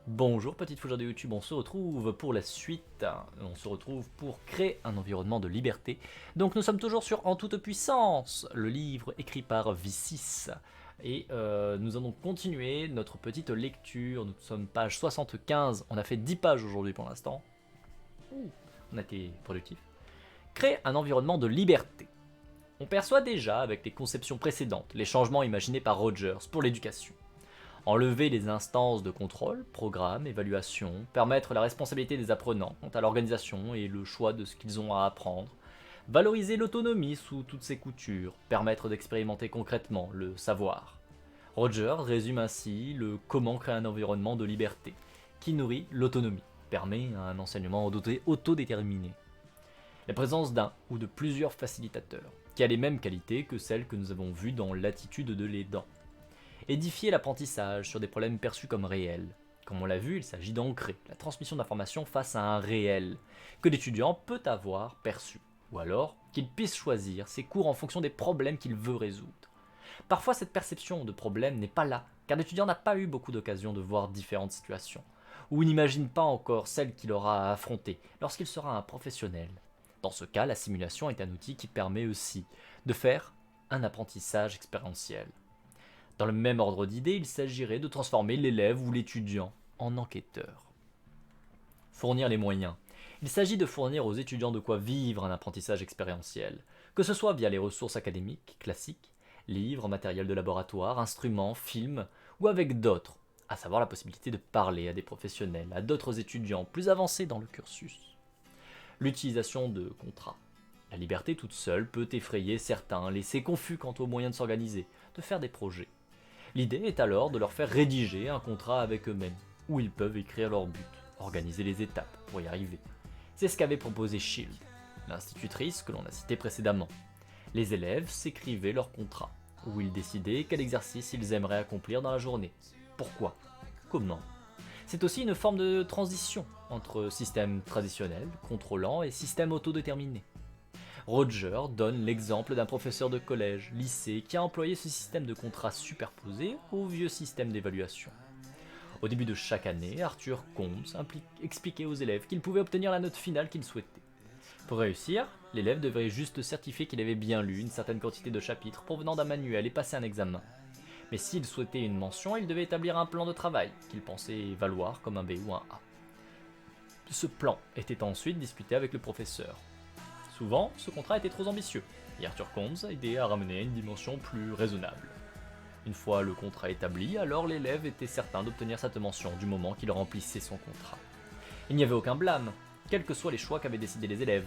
Bonjour petite fougère de YouTube, on se retrouve pour la suite, on se retrouve pour créer un environnement de liberté. Donc nous sommes toujours sur En toute puissance, le livre écrit par V6. Et nous allons continuer notre petite lecture, nous sommes page 75, on a fait 10 pages aujourd'hui pour l'instant. On a été productif. Créer un environnement de liberté. On perçoit déjà avec les conceptions précédentes les changements imaginés par Rogers pour l'éducation. Enlever les instances de contrôle, programme, évaluation, permettre la responsabilité des apprenants quant à l'organisation et le choix de ce qu'ils ont à apprendre, valoriser l'autonomie sous toutes ses coutures, permettre d'expérimenter concrètement le savoir. Roger résume ainsi le comment créer un environnement de liberté, qui nourrit l'autonomie, permet un enseignement autodéterminé. La présence d'un ou de plusieurs facilitateurs, qui a les mêmes qualités que celles que nous avons vues dans l'attitude de l'aidant. Édifier l'apprentissage sur des problèmes perçus comme réels. Comme on l'a vu, il s'agit d'ancrer la transmission d'informations face à un réel, que l'étudiant peut avoir perçu, ou alors qu'il puisse choisir ses cours en fonction des problèmes qu'il veut résoudre. Parfois cette perception de problème n'est pas là, car l'étudiant n'a pas eu beaucoup d'occasions de voir différentes situations, ou n'imagine pas encore celle qu'il aura à affronter lorsqu'il sera un professionnel. Dans ce cas, la simulation est un outil qui permet aussi de faire un apprentissage expérientiel. Dans le même ordre d'idées, il s'agirait de transformer l'élève ou l'étudiant en enquêteur. Fournir les moyens. Il s'agit de fournir aux étudiants de quoi vivre un apprentissage expérientiel, que ce soit via les ressources académiques, classiques, livres, matériel de laboratoire, instruments, films, ou avec d'autres, à savoir la possibilité de parler à des professionnels, à d'autres étudiants plus avancés dans le cursus. L'utilisation de contrats. La liberté toute seule peut effrayer certains, laisser confus quant aux moyens de s'organiser, de faire des projets. L'idée est alors de leur faire rédiger un contrat avec eux-mêmes, où ils peuvent écrire leur but, organiser les étapes pour y arriver. C'est ce qu'avait proposé Shield, l'institutrice que l'on a citée précédemment. Les élèves s'écrivaient leur contrat, où ils décidaient quel exercice ils aimeraient accomplir dans la journée. Pourquoi ? Comment ? C'est aussi une forme de transition entre système traditionnel, contrôlant, et système autodéterminé. Roger donne l'exemple d'un professeur de collège, lycée, qui a employé ce système de contrat superposé au vieux système d'évaluation. Au début de chaque année, Arthur Combs expliquait aux élèves qu'ils pouvaient obtenir la note finale qu'ils souhaitaient. Pour réussir, l'élève devait juste certifier qu'il avait bien lu une certaine quantité de chapitres provenant d'un manuel et passer un examen. Mais s'il souhaitait une mention, il devait établir un plan de travail, qu'il pensait valoir comme un B ou un A. Ce plan était ensuite discuté avec le professeur. Souvent, ce contrat était trop ambitieux, et Arthur Combs aidait à ramener à une dimension plus raisonnable. Une fois le contrat établi, alors l'élève était certain d'obtenir cette mention du moment qu'il remplissait son contrat. Il n'y avait aucun blâme, quels que soient les choix qu'avaient décidés les élèves.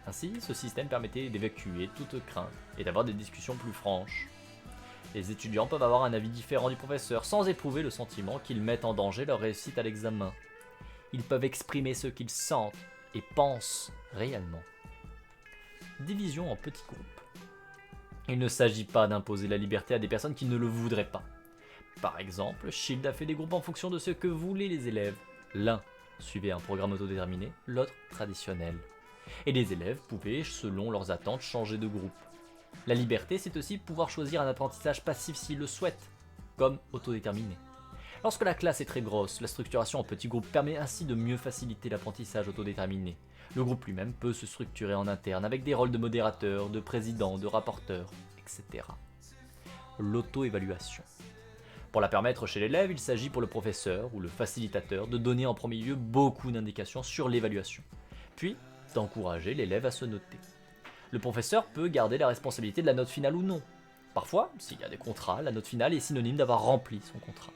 Ainsi, ce système permettait d'évacuer toute crainte et d'avoir des discussions plus franches. Les étudiants peuvent avoir un avis différent du professeur sans éprouver le sentiment qu'ils mettent en danger leur réussite à l'examen. Ils peuvent exprimer ce qu'ils sentent et pensent réellement. Division en petits groupes. Il ne s'agit pas d'imposer la liberté à des personnes qui ne le voudraient pas. Par exemple, Shield a fait des groupes en fonction de ce que voulaient les élèves. L'un suivait un programme autodéterminé, l'autre traditionnel. Et les élèves pouvaient, selon leurs attentes, changer de groupe. La liberté, c'est aussi pouvoir choisir un apprentissage passif s'ils le souhaitent, comme autodéterminé. Lorsque la classe est très grosse, la structuration en petits groupes permet ainsi de mieux faciliter l'apprentissage autodéterminé. Le groupe lui-même peut se structurer en interne avec des rôles de modérateur, de président, de rapporteur, etc. L'auto-évaluation. Pour la permettre chez l'élève, il s'agit pour le professeur ou le facilitateur de donner en premier lieu beaucoup d'indications sur l'évaluation, puis d'encourager l'élève à se noter. Le professeur peut garder la responsabilité de la note finale ou non. Parfois, s'il y a des contrats, la note finale est synonyme d'avoir rempli son contrat.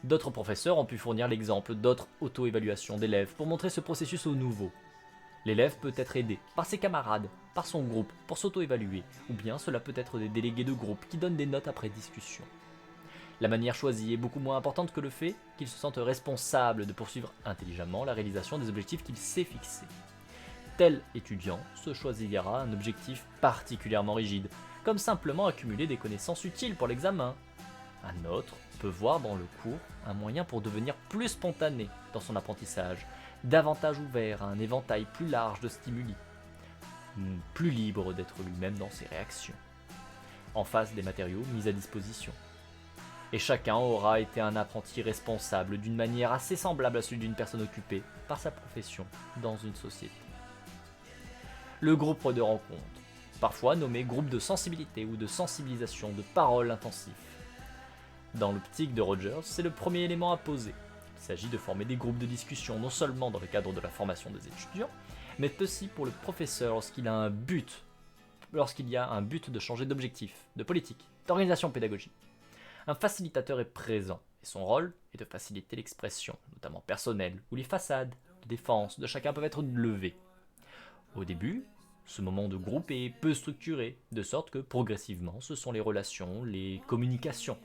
D'autres professeurs ont pu fournir l'exemple d'autres auto-évaluations d'élèves pour montrer ce processus aux nouveaux. L'élève peut être aidé par ses camarades, par son groupe, pour s'auto-évaluer, ou bien cela peut être des délégués de groupe qui donnent des notes après discussion. La manière choisie est beaucoup moins importante que le fait qu'il se sente responsable de poursuivre intelligemment la réalisation des objectifs qu'il s'est fixés. Tel étudiant se choisira un objectif particulièrement rigide, comme simplement accumuler des connaissances utiles pour l'examen. Un autre peut voir dans le cours un moyen pour devenir plus spontané dans son apprentissage, davantage ouvert à un éventail plus large de stimuli, plus libre d'être lui-même dans ses réactions, en face des matériaux mis à disposition. et chacun aura été un apprenti responsable d'une manière assez semblable à celui d'une personne occupée par sa profession dans une société. Le groupe de rencontre, parfois nommé groupe de sensibilité ou de sensibilisation de parole intensif. Dans l'optique de Rogers, c'est le premier élément à poser. Il s'agit de former des groupes de discussion non seulement dans le cadre de la formation des étudiants, mais aussi pour le professeur lorsqu'il y a un but de changer d'objectif, de politique, d'organisation pédagogique. Un facilitateur est présent et son rôle est de faciliter l'expression, notamment personnelle, où les façades de défense de chacun peuvent être levées. Au début, ce moment de groupe est peu structuré, de sorte que progressivement, ce sont les relations, les communications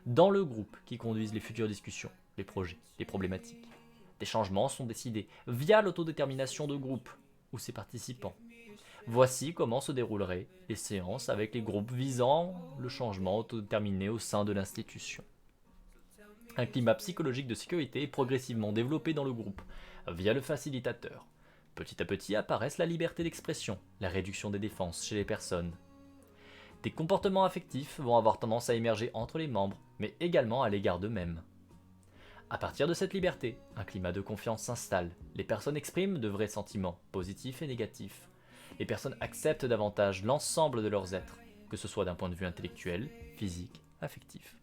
dans le groupe qui conduisent les futures discussions, les projets, les problématiques. Des changements sont décidés via l'autodétermination de groupe ou ses participants. Voici comment se dérouleraient les séances avec les groupes visant le changement autodéterminé au sein de l'institution. Un climat psychologique de sécurité est progressivement développé dans le groupe via le facilitateur. Petit à petit apparaissent la liberté d'expression, la réduction des défenses chez les personnes. Des comportements affectifs vont avoir tendance à émerger entre les membres, mais également à l'égard d'eux-mêmes. À partir de cette liberté, un climat de confiance s'installe. Les personnes expriment de vrais sentiments, positifs et négatifs. Les personnes acceptent davantage l'ensemble de leurs êtres, que ce soit d'un point de vue intellectuel, physique, affectif.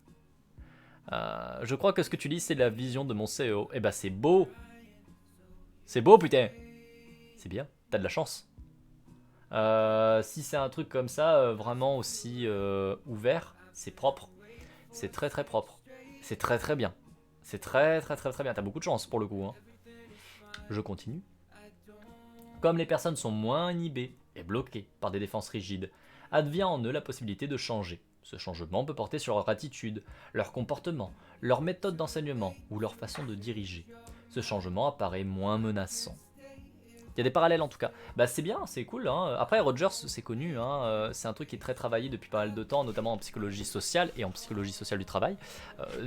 Je crois que ce que tu lis, c'est la vision de mon CEO. Eh ben c'est beau. C'est beau, putain. C'est bien, t'as de la chance. Si c'est un truc comme ça, vraiment aussi ouvert, c'est propre. C'est très très propre. C'est très très bien. C'est très très très très bien. T'as beaucoup de chance pour le coup. Hein. Je continue. Comme les personnes sont moins inhibées et bloquées par des défenses rigides, advient en eux la possibilité de changer. Ce changement peut porter sur leur attitude, leur comportement, leur méthode d'enseignement ou leur façon de diriger. Ce changement apparaît moins menaçant. Il y a des parallèles en tout cas. Bah c'est bien, c'est cool. Hein. Après Rogers, c'est connu, hein. C'est un truc qui est très travaillé depuis pas mal de temps, notamment en psychologie sociale et en psychologie sociale du travail.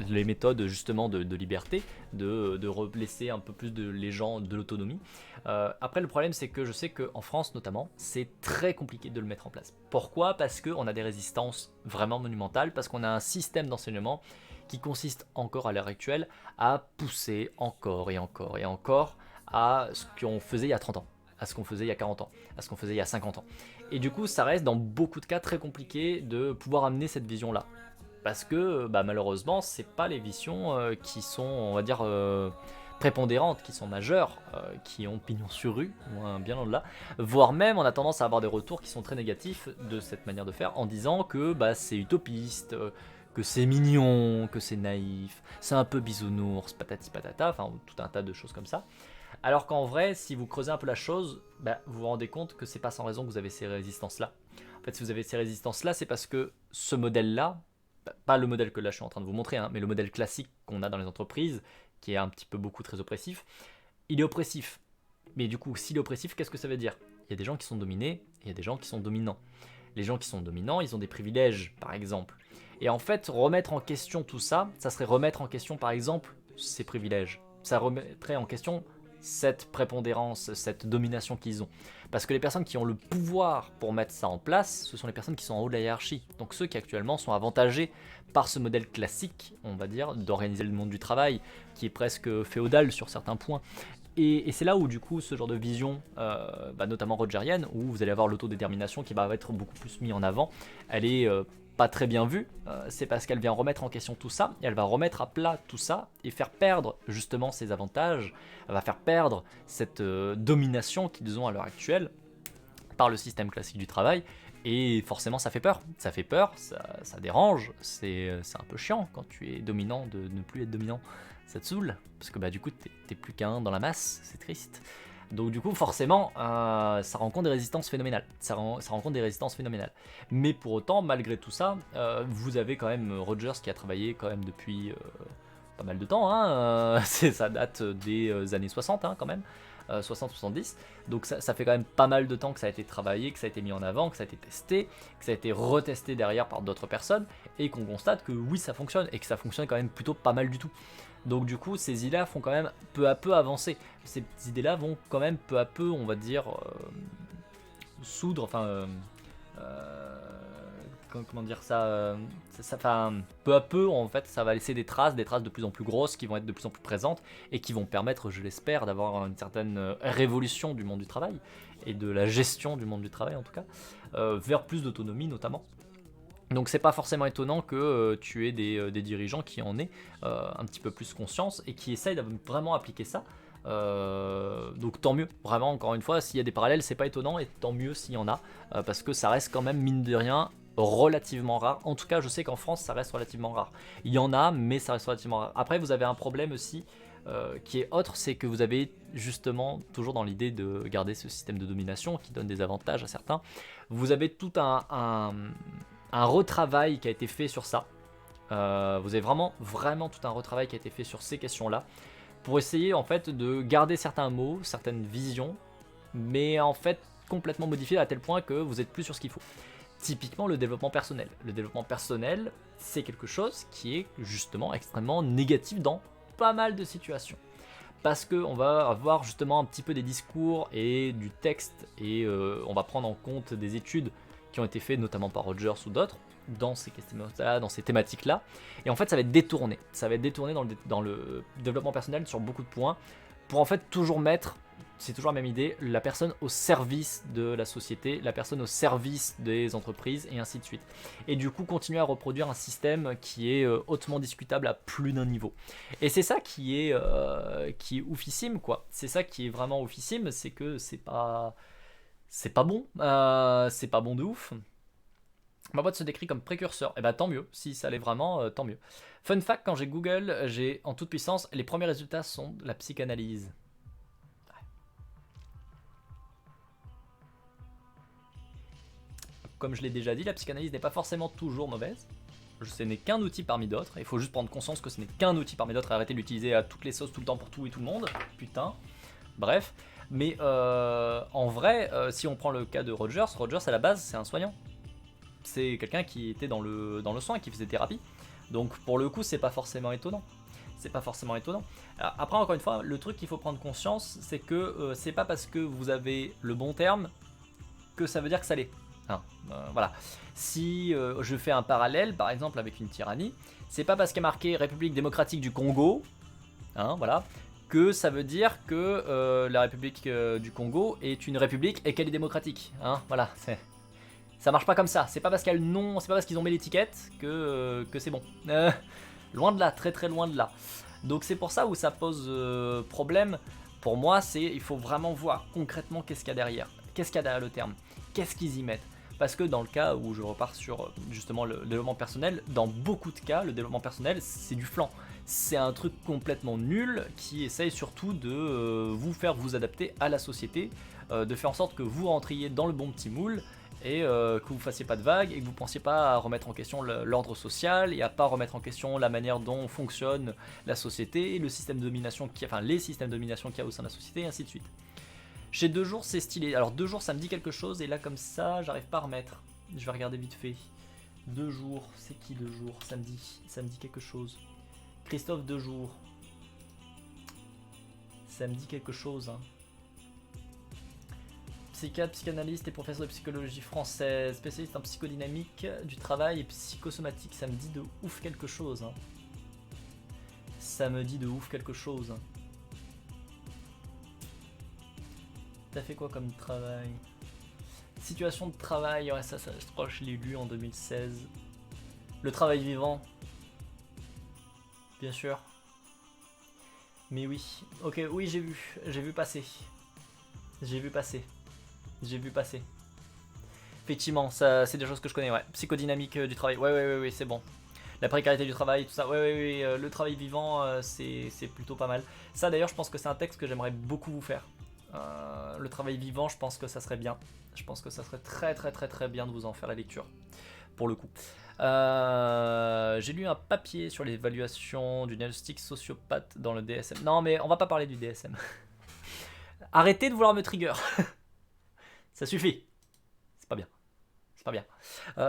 Les méthodes justement de liberté, de laisser un peu plus les gens de l'autonomie. Après le problème c'est que je sais qu'en France notamment, c'est très compliqué de le mettre en place. Pourquoi ? Parce qu'on a des résistances vraiment monumentales, parce qu'on a un système d'enseignement qui consiste encore à l'heure actuelle à pousser encore et encore et encore à ce qu'on faisait il y a 30 ans, à ce qu'on faisait il y a 40 ans, à ce qu'on faisait il y a 50 ans. Et du coup, ça reste dans beaucoup de cas très compliqué de pouvoir amener cette vision-là. Parce que malheureusement, c'est pas les visions qui sont, on va dire, prépondérantes, qui sont majeures, qui ont pignon sur rue, ou bien au-delà. Voire même, on a tendance à avoir des retours qui sont très négatifs de cette manière de faire, en disant que c'est utopiste, que c'est mignon, que c'est naïf, c'est un peu bisounours, patati patata, enfin tout un tas de choses comme ça. Alors qu'en vrai, si vous creusez un peu la chose, vous vous rendez compte que c'est pas sans raison que vous avez ces résistances-là. En fait, si vous avez ces résistances-là, c'est parce que ce modèle-là, pas le modèle que là je suis en train de vous montrer, hein, mais le modèle classique qu'on a dans les entreprises, qui est un petit peu beaucoup très oppressif, il est oppressif. Mais du coup, s'il est oppressif, qu'est-ce que ça veut dire ? Il y a des gens qui sont dominés et il y a des gens qui sont dominants. Les gens qui sont dominants, ils ont des privilèges, par exemple. Et en fait, remettre en question tout ça, ça serait remettre en question, par exemple, ces privilèges. Ça remettrait en question cette prépondérance, cette domination qu'ils ont. Parce que les personnes qui ont le pouvoir pour mettre ça en place, ce sont les personnes qui sont en haut de la hiérarchie. Donc ceux qui actuellement sont avantagés par ce modèle classique, on va dire, d'organiser le monde du travail, qui est presque féodal sur certains points. Et c'est là où du coup ce genre de vision, notamment rogerienne, où vous allez avoir l'autodétermination qui va être beaucoup plus mis en avant, elle est pas très bien vue, c'est parce qu'elle vient remettre en question tout ça, et elle va remettre à plat tout ça, et faire perdre justement ses avantages, elle va faire perdre cette domination qu'ils ont à l'heure actuelle par le système classique du travail, et forcément ça fait peur, ça dérange, c'est un peu chiant quand tu es dominant de ne plus être dominant, ça te saoule, parce que du coup t'es plus qu'un dans la masse, c'est triste. Donc du coup forcément ça rencontre des résistances phénoménales, ça rencontre des résistances phénoménales. Mais pour autant, malgré tout ça, vous avez quand même Rogers qui a travaillé quand même depuis pas mal de temps, hein, ça date des années 60 hein, quand même, 60-70, donc ça fait quand même pas mal de temps que ça a été travaillé, que ça a été mis en avant, que ça a été testé, que ça a été retesté derrière par d'autres personnes, et qu'on constate que oui ça fonctionne, et que ça fonctionne quand même plutôt pas mal du tout. Donc du coup, ces idées-là font quand même peu à peu avancer. Ces idées-là vont quand même peu à peu, on va dire, comment dire ça, enfin, peu à peu en fait ça va laisser des traces de plus en plus grosses qui vont être de plus en plus présentes et qui vont permettre, je l'espère, d'avoir une certaine révolution du monde du travail et de la gestion du monde du travail en tout cas, vers plus d'autonomie notamment. Donc c'est pas forcément étonnant que tu aies des dirigeants qui en aient un petit peu plus conscience et qui essayent de vraiment appliquer ça. Donc tant mieux, vraiment encore une fois, s'il y a des parallèles c'est pas étonnant et tant mieux s'il y en a, parce que ça reste quand même mine de rien relativement rare. En tout cas je sais qu'en France ça reste relativement rare. Il y en a mais ça reste relativement rare. Après vous avez un problème aussi qui est autre, c'est que vous avez justement toujours dans l'idée de garder ce système de domination qui donne des avantages à certains, vous avez tout un retravail qui a été fait sur ça. Vous avez vraiment tout un retravail qui a été fait sur ces questions-là pour essayer en fait de garder certains mots, certaines visions, mais en fait complètement modifiées à tel point que vous êtes plus sur ce qu'il faut. Typiquement le développement personnel. Le développement personnel, c'est quelque chose qui est justement extrêmement négatif dans pas mal de situations. Parce qu'on va avoir justement un petit peu des discours et du texte et on va prendre en compte des études qui ont été faites notamment par Rogers ou d'autres dans ces thématiques-là. Et en fait, ça va être détourné. Ça va être détourné dans le développement personnel sur beaucoup de points pour en fait toujours mettre, c'est toujours la même idée, la personne au service de la société, la personne au service des entreprises et ainsi de suite. Et du coup, continuer à reproduire un système qui est hautement discutable à plus d'un niveau. Et c'est ça qui est oufissime, quoi. C'est ça qui est vraiment oufissime, c'est que c'est pas bon. C'est pas bon de ouf. Ma boîte se décrit comme précurseur. Et bah tant mieux, si ça l'est vraiment, tant mieux. Fun fact, quand j'ai Google, j'ai en toute puissance, les premiers résultats sont de la psychanalyse. Comme je l'ai déjà dit, la psychanalyse n'est pas forcément toujours mauvaise. Ce n'est qu'un outil parmi d'autres. Il faut juste prendre conscience que ce n'est qu'un outil parmi d'autres et arrêter de l'utiliser à toutes les sauces, tout le temps, pour tout et tout le monde. Putain. Bref. Mais en vrai, si on prend le cas de Rogers à la base, c'est un soignant. C'est quelqu'un qui était dans le soin, qui faisait thérapie. Donc pour le coup, c'est pas forcément étonnant. C'est pas forcément étonnant. Alors, après, encore une fois, le truc qu'il faut prendre conscience, c'est que c'est pas parce que vous avez le bon terme que ça veut dire que ça l'est. Hein, voilà. Si je fais un parallèle, par exemple, avec une tyrannie, c'est pas parce qu'il y a marqué République démocratique du Congo, hein, voilà, que ça veut dire que la République du Congo est une république et qu'elle est démocratique. Hein, voilà, ça marche pas comme ça. C'est pas parce qu'il y a le nom, c'est pas parce qu'ils ont mis l'étiquette que c'est bon. Loin de là, très très loin de là. Donc c'est pour ça où ça pose problème. Pour moi, il faut vraiment voir concrètement qu'est-ce qu'il y a derrière. Qu'est-ce qu'il y a derrière le terme. Qu'est-ce qu'ils y mettent. Parce que dans le cas où je repars sur justement le développement personnel, dans beaucoup de cas, le développement personnel, c'est du flan. C'est un truc complètement nul qui essaye surtout de vous faire vous adapter à la société, de faire en sorte que vous rentriez dans le bon petit moule et que vous fassiez pas de vagues et que vous pensiez pas à remettre en question l'ordre social et à pas remettre en question la manière dont fonctionne la société et le système de domination les systèmes de domination qu'il y a au sein de la société et ainsi de suite. Chez 2 jours c'est stylé, alors 2 jours ça me dit quelque chose et là comme ça j'arrive pas à remettre, je vais regarder vite fait. 2 jours, c'est qui 2 jours? Ça me dit quelque chose. Christophe 2 jours. Ça me dit quelque chose hein. Psychiatre, psychanalyste et professeur de psychologie française, spécialiste en psychodynamique du travail et psychosomatique, ça me dit de ouf quelque chose. Hein. Ça me dit de ouf quelque chose. T'as fait quoi comme travail? Situation de travail, ouais ça je crois que je l'ai lu en 2016. Le travail vivant. Bien sûr. Mais oui, ok, oui j'ai vu passer. J'ai vu passer. Effectivement, ça c'est des choses que je connais, ouais. Psychodynamique du travail, ouais, c'est bon. La précarité du travail, tout ça, ouais, le travail vivant, c'est plutôt pas mal. Ça d'ailleurs, je pense que c'est un texte que j'aimerais beaucoup vous faire. Le travail vivant, je pense que ça serait bien. Je pense que ça serait très bien de vous en faire la lecture, pour le coup. J'ai lu un papier sur l'évaluation du diagnostic sociopathe dans le DSM. Non mais on va pas parler du DSM. Arrêtez de vouloir me trigger. Ça suffit. C'est pas bien.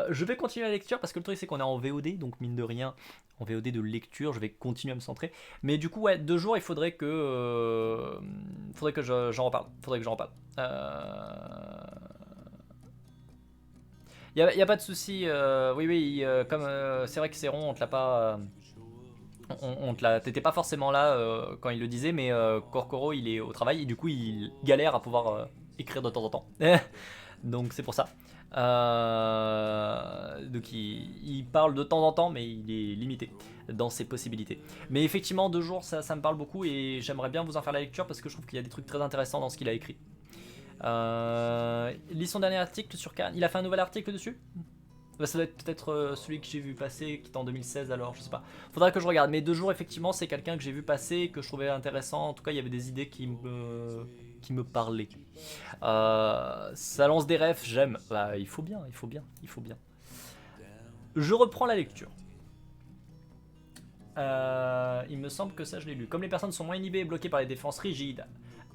Je vais continuer la lecture parce que le truc c'est qu'on est en VOD, donc mine de rien, en VOD de lecture, je vais continuer à me centrer. Mais du coup, ouais, 2 jours, il faudrait que j'en reparle. Y a pas de souci. Oui, oui, comme c'est vrai que c'est rond, on te l'a pas. On te l'a. T'étais pas forcément là quand il le disait, mais Corcoro il est au travail et du coup il galère à pouvoir écrire de temps en temps. Donc c'est pour ça. Donc il parle de temps en temps, mais il est limité dans ses possibilités. Mais effectivement, 2 jours, ça me parle beaucoup et j'aimerais bien vous en faire la lecture parce que je trouve qu'il y a des trucs très intéressants dans ce qu'il a écrit. Lis son dernier article sur Cannes. Il a fait un nouvel article dessus. Bah, ça doit être peut-être celui que j'ai vu passer, qui est en 2016 alors, je sais pas. Faudra que je regarde. Mais 2 jours, effectivement, c'est quelqu'un que j'ai vu passer, que je trouvais intéressant. En tout cas, il y avait des idées qui me parlaient. Ça lance des rêves, j'aime. Bah, il faut bien, il faut bien, il faut bien. Je reprends la lecture. Il me semble que ça, je l'ai lu. Comme les personnes sont moins inhibées et bloquées par les défenses rigides,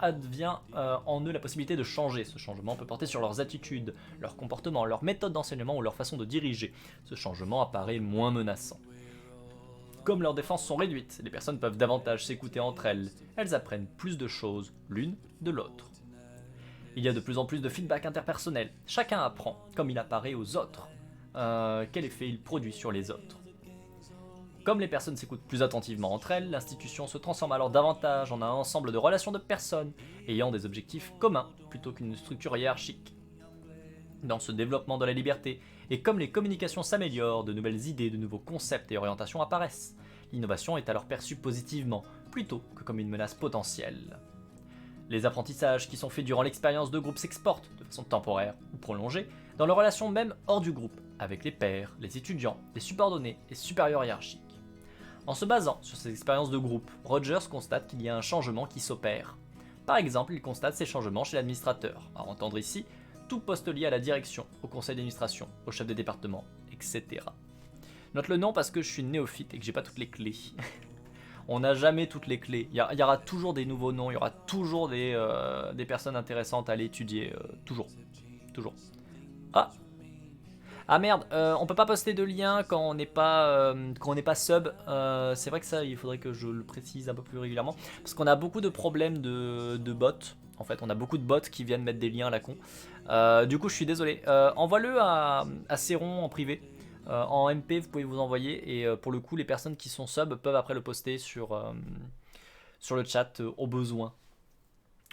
advient en eux la possibilité de changer. Ce changement peut porter sur leurs attitudes, leur comportement, leur méthode d'enseignement ou leur façon de diriger. Ce changement apparaît moins menaçant. Comme leurs défenses sont réduites, les personnes peuvent davantage s'écouter entre elles. Elles apprennent plus de choses l'une de l'autre. Il y a de plus en plus de feedback interpersonnel. Chacun apprend comme il apparaît aux autres. Quel effet il produit sur les autres. Comme les personnes s'écoutent plus attentivement entre elles, l'institution se transforme alors davantage en un ensemble de relations de personnes ayant des objectifs communs plutôt qu'une structure hiérarchique. Dans ce développement de la liberté, et comme les communications s'améliorent, de nouvelles idées, de nouveaux concepts et orientations apparaissent. L'innovation est alors perçue positivement, plutôt que comme une menace potentielle. Les apprentissages qui sont faits durant l'expérience de groupe s'exportent, de façon temporaire ou prolongée, dans leurs relations même hors du groupe, avec les pairs, les étudiants, les subordonnés et supérieurs hiérarchiques. En se basant sur ces expériences de groupe, Rogers constate qu'il y a un changement qui s'opère. Par exemple, il constate ces changements chez l'administrateur, à entendre ici tout poste lié à la direction, au conseil d'administration, au chef de département, etc. Note le nom parce que je suis néophyte et que j'ai pas toutes les clés. On n'a jamais toutes les clés. Il y aura toujours des nouveaux noms, il y aura toujours des personnes intéressantes à aller étudier. Toujours. Toujours. Ah merde, on peut pas poster de lien quand on n'est pas sub. C'est vrai que ça, il faudrait que je le précise un peu plus régulièrement. Parce qu'on a beaucoup de problèmes de bots. En fait, on a beaucoup de bots qui viennent mettre des liens à la con. Du coup, je suis désolé. Envoie-le à Céron en privé. En MP, vous pouvez vous envoyer. Et pour le coup, les personnes qui sont sub peuvent après le poster sur le chat au besoin.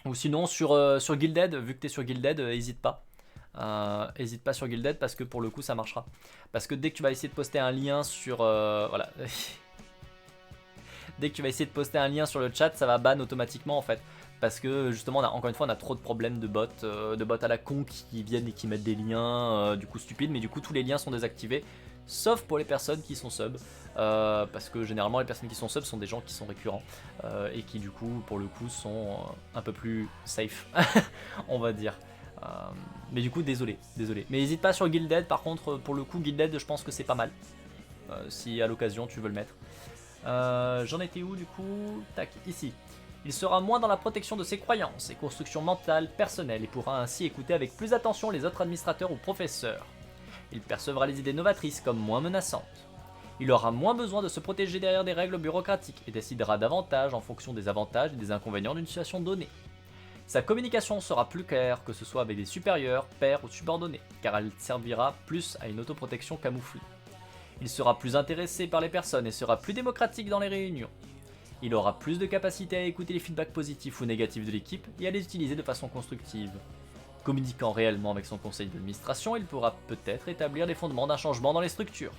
Ou sinon, sur Guilded, vu que tu es sur Guilded, n'hésite pas. Hésite pas sur Guilded parce que pour le coup ça marchera. Parce que dès que tu vas essayer de poster un lien sur voilà, dès que tu vas essayer de poster un lien sur le chat, ça va ban automatiquement en fait. Parce que justement, encore une fois, on a trop de problèmes de bots à la con qui viennent et qui mettent des liens du coup stupides, mais du coup tous les liens sont désactivés, sauf pour les personnes qui sont sub, parce que généralement les personnes qui sont sub sont des gens qui sont récurrents et qui du coup, pour le coup, sont un peu plus safe, on va dire. Mais du coup, désolé. Mais n'hésite pas sur Guilded, par contre, pour le coup, Guilded, je pense que c'est pas mal. Si à l'occasion tu veux le mettre. J'en étais où du coup? Tac, ici. Il sera moins dans la protection de ses croyances et constructions mentales, personnelles, et pourra ainsi écouter avec plus attention les autres administrateurs ou professeurs. Il percevra les idées novatrices comme moins menaçantes. Il aura moins besoin de se protéger derrière des règles bureaucratiques et décidera davantage en fonction des avantages et des inconvénients d'une situation donnée. Sa communication sera plus claire, que ce soit avec des supérieurs, pairs ou subordonnés, car elle servira plus à une autoprotection camouflée. Il sera plus intéressé par les personnes et sera plus démocratique dans les réunions. Il aura plus de capacité à écouter les feedbacks positifs ou négatifs de l'équipe et à les utiliser de façon constructive. Communiquant réellement avec son conseil d'administration, il pourra peut-être établir les fondements d'un changement dans les structures.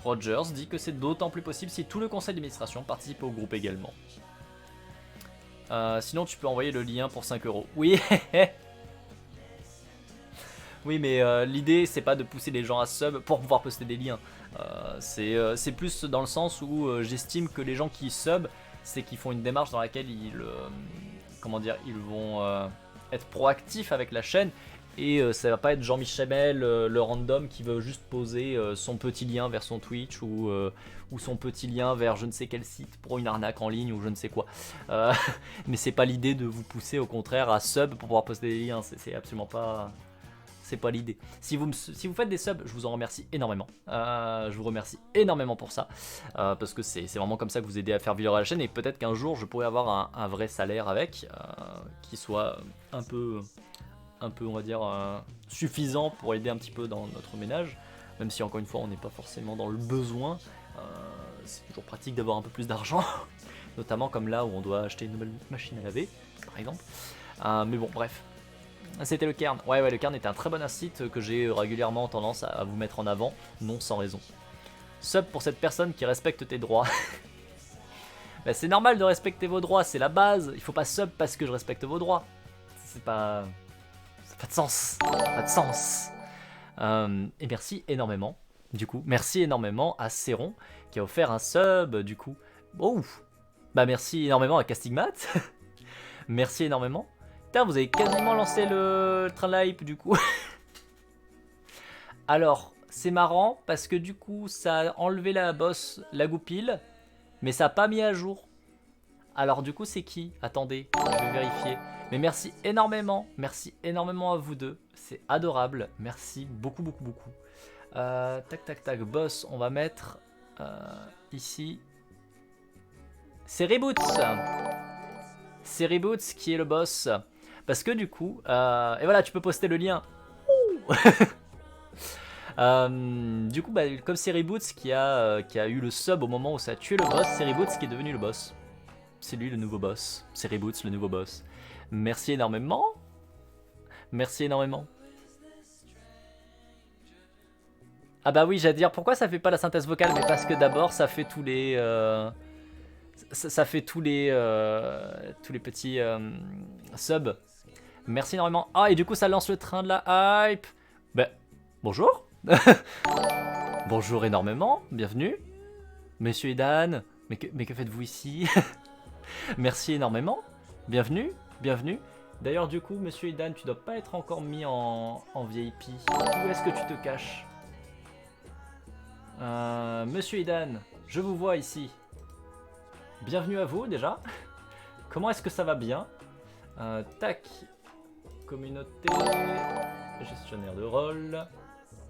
Rogers dit que c'est d'autant plus possible si tout le conseil d'administration participe au groupe également. Sinon tu peux envoyer le lien pour 5€. Oui. Oui mais l'idée c'est pas de pousser les gens à sub pour pouvoir poster des liens. C'est plus dans le sens où j'estime que les gens qui sub, c'est qu'ils font une démarche dans laquelle ils vont être proactifs avec la chaîne. Et ça va pas être Jean-Michel le random qui veut juste poser son petit lien vers son Twitch ou son petit lien vers je ne sais quel site pour une arnaque en ligne ou je ne sais quoi. Mais c'est pas l'idée de vous pousser au contraire à sub pour pouvoir poster des liens, c'est absolument pas... C'est pas l'idée. Si vous faites des subs, je vous en remercie énormément. Je vous remercie énormément pour ça. Parce que c'est vraiment comme ça que vous aidez à faire vivre la chaîne. Et peut-être qu'un jour, je pourrais avoir un vrai salaire avec. Qui soit un peu un peu, on va dire, suffisant pour aider un petit peu dans notre ménage. Même si encore une fois on n'est pas forcément dans le besoin. C'est toujours pratique d'avoir un peu plus d'argent. Notamment comme là où on doit acheter une nouvelle machine à laver, par exemple. Mais bon, bref. C'était le cairn. Ouais, le cairn est un très bon site que j'ai régulièrement tendance à vous mettre en avant, non sans raison. Sub pour cette personne qui respecte tes droits. Bah, c'est normal de respecter vos droits, c'est la base. Il faut pas sub parce que je respecte vos droits. C'est pas... Ça n'a pas de sens. Ça n'a pas de sens. Et merci énormément, du coup. Merci énormément à Céron qui a offert un sub, du coup. Oh, bah merci énormément à Castigmat. Merci énormément. Putain, vous avez quasiment lancé le train de la hype, du coup. Alors, c'est marrant parce que du coup, ça a enlevé la bosse, la goupille, mais ça n'a pas mis à jour. Alors, du coup, c'est qui? Attendez, je vais vérifier. Mais merci énormément à vous deux. C'est adorable. Merci beaucoup, beaucoup, beaucoup. Tac, tac, tac. Boss, on va mettre ici. C'est Reboots. C'est Reboots qui est le boss. Parce que du coup, et voilà, tu peux poster le lien. Du coup, bah, comme c'est Reboots qui a eu le sub au moment où ça a tué le boss, c'est Reboots qui est devenu le boss. C'est lui le nouveau boss. C'est Reboots le nouveau boss. Merci énormément. Merci énormément. Ah bah oui, j'allais dire pourquoi ça fait pas la synthèse vocale, mais parce que d'abord ça fait tous les ça fait tous les petits subs. Merci énormément. Ah, et du coup ça lance le train de la hype. Bah bonjour. Bonjour énormément, bienvenue. Monsieur Idan, mais que faites-vous ici? Merci énormément. Bienvenue, bienvenue. D'ailleurs du coup, Monsieur Idan, tu dois pas être encore mis en VIP. Où est-ce que tu te caches? Monsieur Idan, je vous vois ici. Bienvenue à vous déjà. Comment est-ce que ça va bien? Tac. Communauté. Gestionnaire de rôle.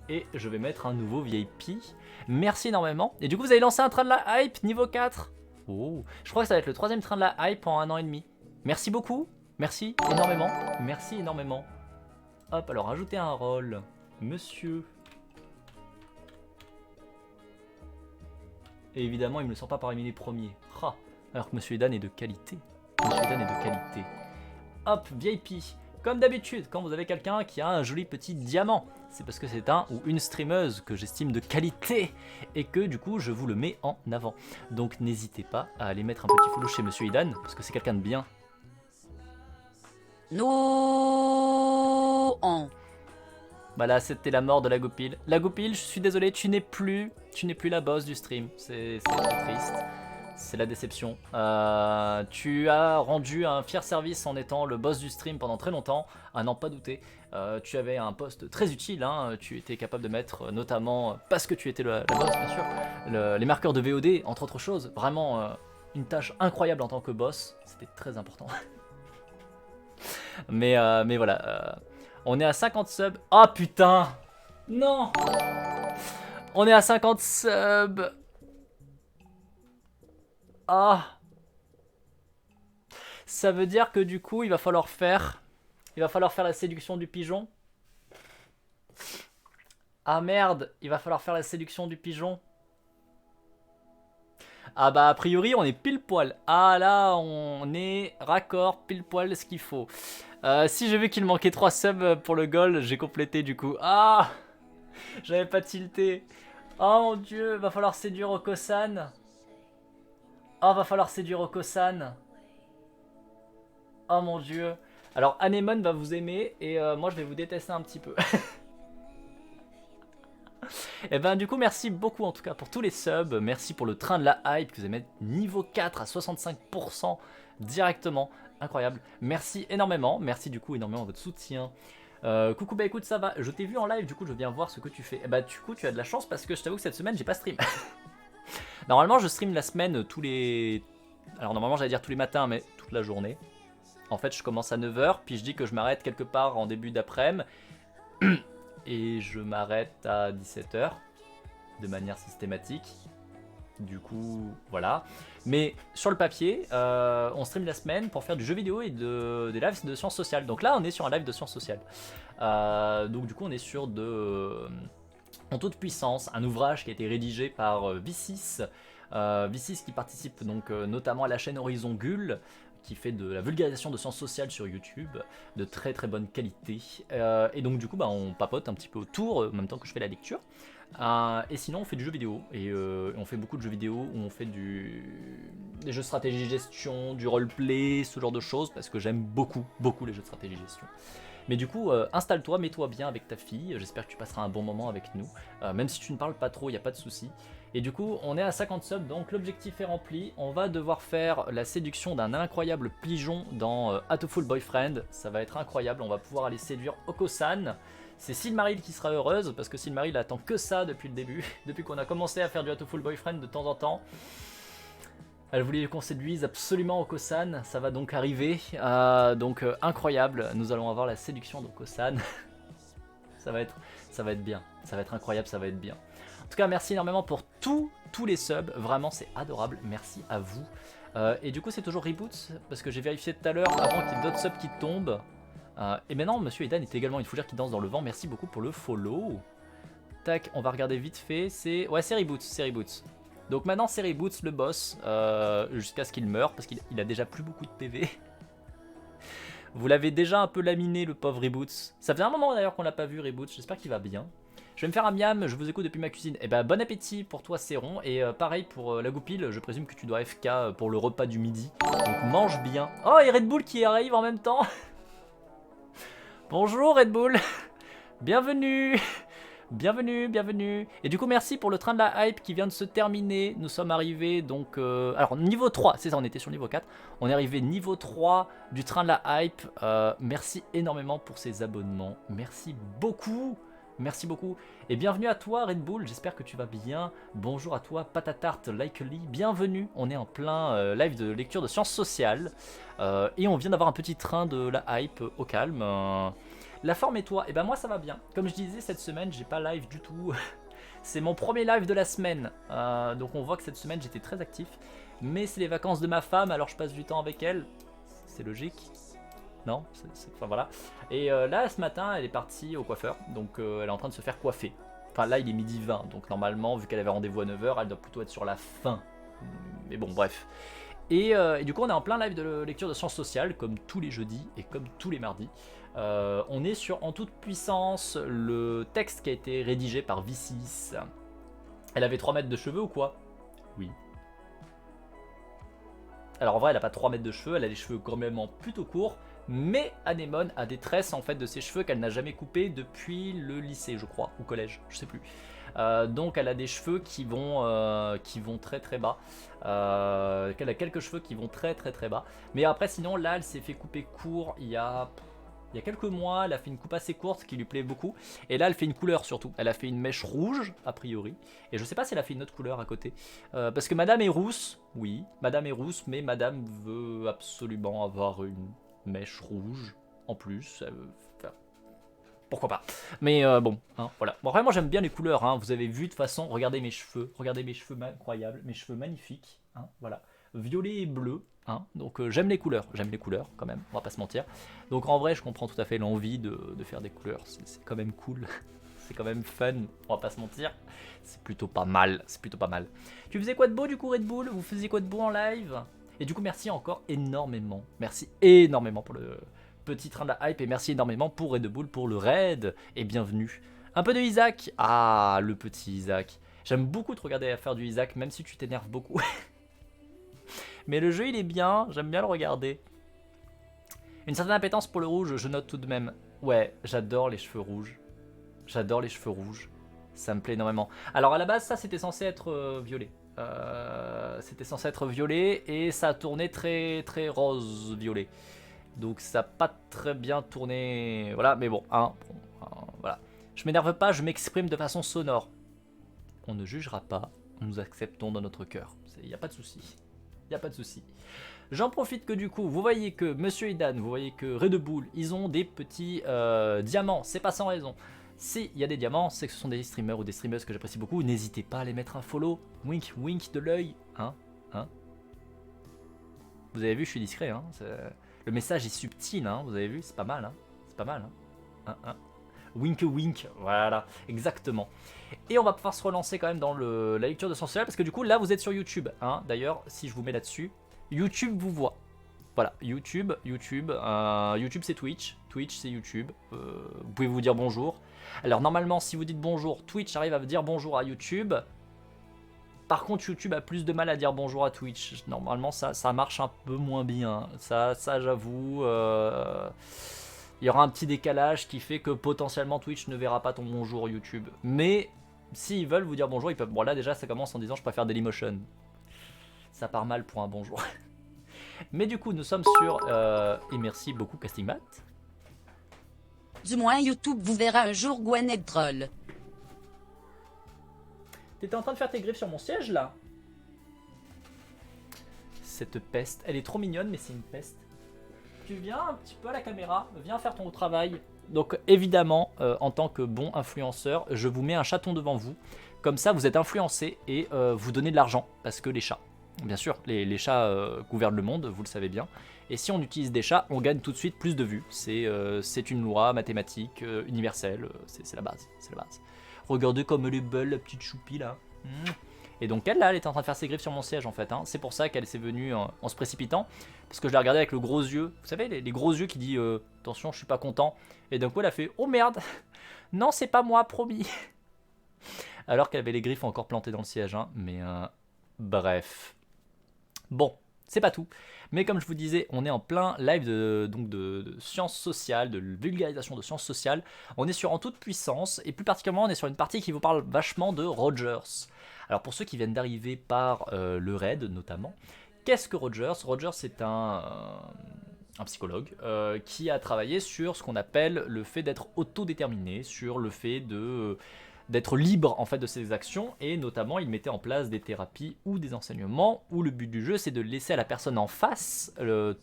Et je vais mettre un nouveau VIP. Merci énormément. Et du coup, vous avez lancé un train de la hype niveau 4. Oh, je crois que ça va être le 3e train de la hype en 1 an et demi. Merci beaucoup. Merci énormément. Merci énormément. Hop, alors ajoutez un rôle. Monsieur. Et évidemment, il ne me le sort pas parmi les premiers. Ah, alors que Monsieur Edan est de qualité. Monsieur Edan est de qualité. Hop, VIP. Comme d'habitude, quand vous avez quelqu'un qui a un joli petit diamant, c'est parce que c'est un ou une streameuse que j'estime de qualité et que du coup je vous le mets en avant. Donc n'hésitez pas à aller mettre un petit follow chez Monsieur Idan parce que c'est quelqu'un de bien. Non. Bah là c'était la mort de la goupille. La goupille, je suis désolé, tu n'es plus la boss du stream. C'est très triste. C'est la déception. Tu as rendu un fier service en étant le boss du stream pendant très longtemps, à n'en pas douter. Tu avais un poste très utile, hein. Tu étais capable de mettre notamment, parce que tu étais la boss bien sûr, les marqueurs de VOD, entre autres choses. Vraiment une tâche incroyable en tant que boss, c'était très important. mais voilà, on est à 50 subs. Oh putain. Non. On est à 50 subs. Ah. Ça veut dire que du coup, il va falloir faire la séduction du pigeon. Ah merde, il va falloir faire la séduction du pigeon. Ah bah a priori, on est pile poil. Ah là, on est raccord, pile poil ce qu'il faut. Si j'ai vu qu'il manquait 3 subs pour le goal, j'ai complété du coup. Ah, j'avais pas tilté. Oh mon dieu, va falloir séduire Oko-san. Oh, va falloir séduire Oko-san. Oh mon dieu. Alors Anemone va vous aimer et moi je vais vous détester un petit peu. Et ben du coup merci beaucoup en tout cas pour tous les subs. Merci pour le train de la hype que vous avez mis niveau 4 à 65% directement. Incroyable. Merci énormément. Merci du coup énormément de votre soutien. Coucou, bah écoute, ça va. Je t'ai vu en live, du coup je viens voir ce que tu fais. Et bah du coup tu as de la chance parce que je t'avoue que cette semaine j'ai pas stream. Normalement je stream la semaine tous les... Alors normalement j'allais dire tous les matins mais toute la journée. En fait je commence à 9 h puis je dis que je m'arrête quelque part en début d'après-midi. Et je m'arrête à 17 h de manière systématique. Du coup, voilà. Mais sur le papier, on stream la semaine pour faire du jeu vidéo et des lives de sciences sociales. Donc là, on est sur un live de sciences sociales. Donc du coup, on est sur En toute puissance, un ouvrage qui a été rédigé par V6. V6 qui participe donc notamment à la chaîne Horizon Gull, qui fait de la vulgarisation de sciences sociales sur YouTube, de très très bonne qualité. Et donc du coup, on papote un petit peu autour, en même temps que je fais la lecture. Et sinon on fait du jeu vidéo, et on fait beaucoup de jeux vidéo où on fait des jeux de stratégie gestion, du roleplay, ce genre de choses, parce que j'aime beaucoup les jeux de stratégie gestion. Mais du coup, installe-toi, mets-toi bien avec ta fille, j'espère que tu passeras un bon moment avec nous, même si tu ne parles pas trop, il n'y a pas de souci. Et du coup, on est à 50 subs, donc l'objectif est rempli, on va devoir faire la séduction d'un incroyable pigeon dans Hatoful Boyfriend, ça va être incroyable, on va pouvoir aller séduire Oko-san. C'est Silmaril qui sera heureuse, parce que Silmaril attend que ça depuis le début, depuis qu'on a commencé à faire du Hatoful Boyfriend de temps en temps. Elle voulait qu'on séduise absolument Oko-san, ça va donc arriver, donc incroyable, nous allons avoir la séduction d'Oko-san. ça va être bien, ça va être incroyable, ça va être bien. En tout cas, merci énormément pour tous les subs, vraiment c'est adorable, merci à vous. Et du coup c'est toujours Reboot, parce que j'ai vérifié tout à l'heure avant qu'il y ait d'autres subs qui tombent. Et maintenant, Monsieur Edan est également une fougère qui danse dans le vent. Merci beaucoup pour le follow. Tac, on va regarder vite fait. Ouais, c'est Reboot. Donc maintenant, c'est Reboot le boss, jusqu'à ce qu'il meure, parce qu'il a déjà plus beaucoup de PV. Vous l'avez déjà un peu laminé, le pauvre Reboot. Ça faisait un moment d'ailleurs qu'on l'a pas vu, Reboot. J'espère qu'il va bien. Je vais me faire un miam, je vous écoute depuis ma cuisine. Et bon appétit pour toi, Céron. Et pareil pour la goupille, je présume que tu dois FK pour le repas du midi. Donc mange bien. Oh, et Red Bull qui arrive en même temps. Bonjour Red Bull, bienvenue, bienvenue. Et du coup merci pour le train de la hype qui vient de se terminer. Nous sommes arrivés donc... alors niveau 3, c'est ça, on était sur le niveau 4. On est arrivé niveau 3 du train de la hype. Merci énormément pour ces abonnements. Merci beaucoup. Merci beaucoup. Et bienvenue à toi Red Bull, j'espère que tu vas bien. Bonjour à toi Patatart Likely, bienvenue. On est en plein live de lecture de sciences sociales. Et on vient d'avoir un petit train de la hype au calme. La forme et toi? Et moi ça va bien. Comme je disais, cette semaine j'ai pas live du tout. C'est mon premier live de la semaine. Donc on voit que cette semaine j'étais très actif. Mais c'est les vacances de ma femme, alors je passe du temps avec elle. C'est logique. Non, enfin voilà. Et là ce matin elle est partie au coiffeur. Donc elle est en train de se faire coiffer. Enfin là il est midi 20. Donc normalement vu qu'elle avait rendez-vous à 9h, elle doit plutôt être sur la fin. Mais bon bref. Et du coup on est en plein live de lecture de sciences sociales, comme tous les jeudis et comme tous les mardis. On est sur En toute puissance, le texte qui a été rédigé par V6. Elle avait 3 mètres de cheveux ou quoi? Oui. Alors en vrai elle a pas 3 mètres de cheveux, elle a les cheveux quand même plutôt courts. Mais Anémone a des tresses en fait de ses cheveux qu'elle n'a jamais coupés depuis le lycée je crois, ou collège, je sais plus. Donc elle a des cheveux qui vont très très bas. Elle a quelques cheveux qui vont très très très bas. Mais après sinon là elle s'est fait couper court il y a quelques mois. Elle a fait une coupe assez courte qui lui plaît beaucoup. Et là elle fait une couleur surtout. Elle a fait une mèche rouge a priori. Et je sais pas si elle a fait une autre couleur à côté. Parce que madame est rousse. Oui, madame est rousse. Mais madame veut absolument avoir une mèche rouge en plus. Pourquoi pas. Mais bon, hein, voilà. Bon, après, moi j'aime bien les couleurs, hein. Vous avez vu de toute façon, regardez mes cheveux incroyables, mes cheveux magnifiques, hein, voilà. Violet et bleu, hein. Donc j'aime les couleurs quand même, on va pas se mentir. Donc en vrai, je comprends tout à fait l'envie de faire des couleurs, c'est quand même cool, c'est quand même fun, on va pas se mentir. C'est plutôt pas mal, Tu faisais quoi de beau du coup Red Bull? Vous faisiez quoi de beau en live? Et du coup, merci encore énormément, pour le petit train de la hype, et merci énormément pour Red Bull pour le raid, et bienvenue. Un peu de Isaac. Ah, le petit Isaac. J'aime beaucoup te regarder faire du Isaac, même si tu t'énerves beaucoup. Mais le jeu il est bien, j'aime bien le regarder. Une certaine appétence pour le rouge, je note tout de même. Ouais, j'adore les cheveux rouges. Ça me plaît énormément. Alors à la base, ça c'était censé être violet. Et ça a tourné très très rose violet. Donc ça n'a pas très bien tourné, voilà, mais bon, voilà. Je m'énerve pas, je m'exprime de façon sonore. On ne jugera pas, nous acceptons dans notre cœur. Il n'y a pas de souci. J'en profite que du coup, vous voyez que Monsieur Idan, vous voyez que Red Bull, ils ont des petits diamants, c'est pas sans raison. S'il y a des diamants, c'est que ce sont des streamers ou des streameuses que j'apprécie beaucoup. N'hésitez pas à les mettre un follow. Wink, wink de l'œil. Hein. Vous avez vu, je suis discret. Hein. Le message est subtil. Hein. Vous avez vu, c'est pas mal. Hein. C'est pas mal. Hein. Wink, wink. Voilà, exactement. Et on va pouvoir se relancer quand même dans la lecture de Sensorial. Parce que du coup, là, vous êtes sur YouTube. Hein. D'ailleurs, si je vous mets là-dessus, YouTube vous voit. Voilà, YouTube c'est Twitch, Twitch c'est YouTube, vous pouvez vous dire bonjour. Alors normalement si vous dites bonjour, Twitch arrive à vous dire bonjour à YouTube. Par contre YouTube a plus de mal à dire bonjour à Twitch, normalement ça marche un peu moins bien, ça j'avoue. Il y aura un petit décalage qui fait que potentiellement Twitch ne verra pas ton bonjour YouTube. Mais s'ils veulent vous dire bonjour, ils peuvent. Bon là déjà ça commence en disant je préfère Dailymotion. Ça part mal pour un bonjour. Mais du coup, nous sommes sur... et merci beaucoup, Castingmat. Du moins, YouTube vous verra un jour Gwyneth Troll. T'étais en train de faire tes griffes sur mon siège, là? Cette peste. Elle est trop mignonne, mais c'est une peste. Tu viens un petit peu à la caméra. Viens faire ton travail. Donc, évidemment, en tant que bon influenceur, je vous mets un chaton devant vous. Comme ça, vous êtes influencé et vous donnez de l'argent. Parce que les chats... Bien sûr, les chats gouvernent le monde, vous le savez bien. Et si on utilise des chats, on gagne tout de suite plus de vues. C'est une loi mathématique universelle, c'est la base, c'est la base. Regardez comme elle est belle, la petite choupie là. Et donc elle là, elle était en train de faire ses griffes sur mon siège en fait. Hein. C'est pour ça qu'elle s'est venue en se précipitant. Parce que je l'ai regardée avec le gros yeux. Vous savez, les gros yeux qui dit attention, je suis pas content. Et d'un coup elle a fait oh merde, non c'est pas moi, promis. Alors qu'elle avait les griffes encore plantées dans le siège. Hein. Mais bref. Bon, c'est pas tout, mais comme je vous disais, on est en plein live de sciences sociales, de vulgarisation de sciences sociales. On est sur En toute puissance, et plus particulièrement, on est sur une partie qui vous parle vachement de Rogers. Alors pour ceux qui viennent d'arriver par le raid notamment, qu'est-ce que Rogers? Rogers c'est un psychologue qui a travaillé sur ce qu'on appelle le fait d'être autodéterminé, sur le fait d'être libre en fait de ses actions, et notamment il mettait en place des thérapies ou des enseignements où le but du jeu c'est de laisser à la personne en face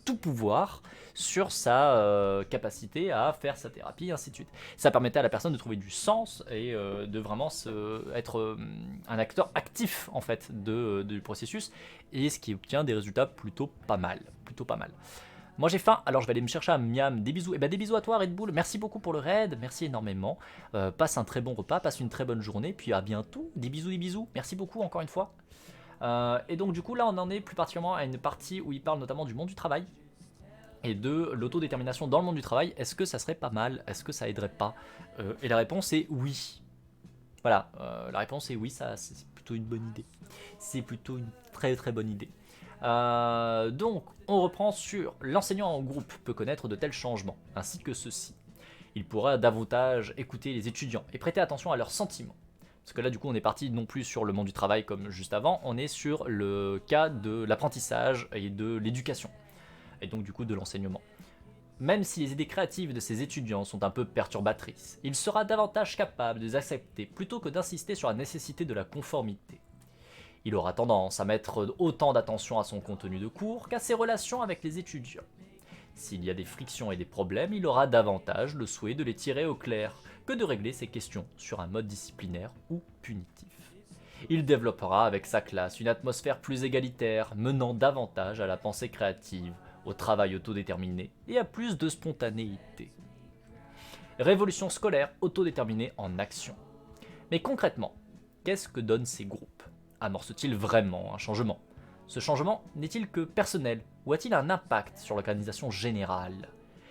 tout pouvoir sur sa capacité à faire sa thérapie, ainsi de suite. Ça permettait à la personne de trouver du sens et de vraiment être un acteur actif en fait du processus, et ce qui obtient des résultats plutôt pas mal. Moi j'ai faim, alors je vais aller me chercher un miam. Des bisous. Et ben des bisous à toi Red Bull. Merci beaucoup pour le raid. Merci énormément. Passe un très bon repas, passe une très bonne journée. Puis à bientôt. Des bisous. Merci beaucoup encore une fois. Et donc du coup là on en est plus particulièrement à une partie où il parle notamment du monde du travail et de l'autodétermination dans le monde du travail. Est-ce que ça serait pas mal? Est-ce que ça aiderait pas? Et la réponse est oui. Voilà, la réponse est oui, ça c'est plutôt une bonne idée. C'est plutôt une très très bonne idée. Donc, on reprend sur l'enseignant en groupe peut connaître de tels changements, ainsi que ceci. Il pourra davantage écouter les étudiants et prêter attention à leurs sentiments. Parce que là, du coup, on est parti non plus sur le monde du travail comme juste avant, on est sur le cas de l'apprentissage et de l'éducation. Et donc, du coup, de l'enseignement. Même si les idées créatives de ces étudiants sont un peu perturbatrices, il sera davantage capable de les accepter plutôt que d'insister sur la nécessité de la conformité. Il aura tendance à mettre autant d'attention à son contenu de cours qu'à ses relations avec les étudiants. S'il y a des frictions et des problèmes, il aura davantage le souhait de les tirer au clair que de régler ces questions sur un mode disciplinaire ou punitif. Il développera avec sa classe une atmosphère plus égalitaire, menant davantage à la pensée créative, au travail autodéterminé et à plus de spontanéité. Révolution scolaire autodéterminée en action. Mais concrètement, qu'est-ce que donnent ces groupes ? Amorce-t-il vraiment un changement? Ce changement n'est-il que personnel ou a-t-il un impact sur l'organisation générale?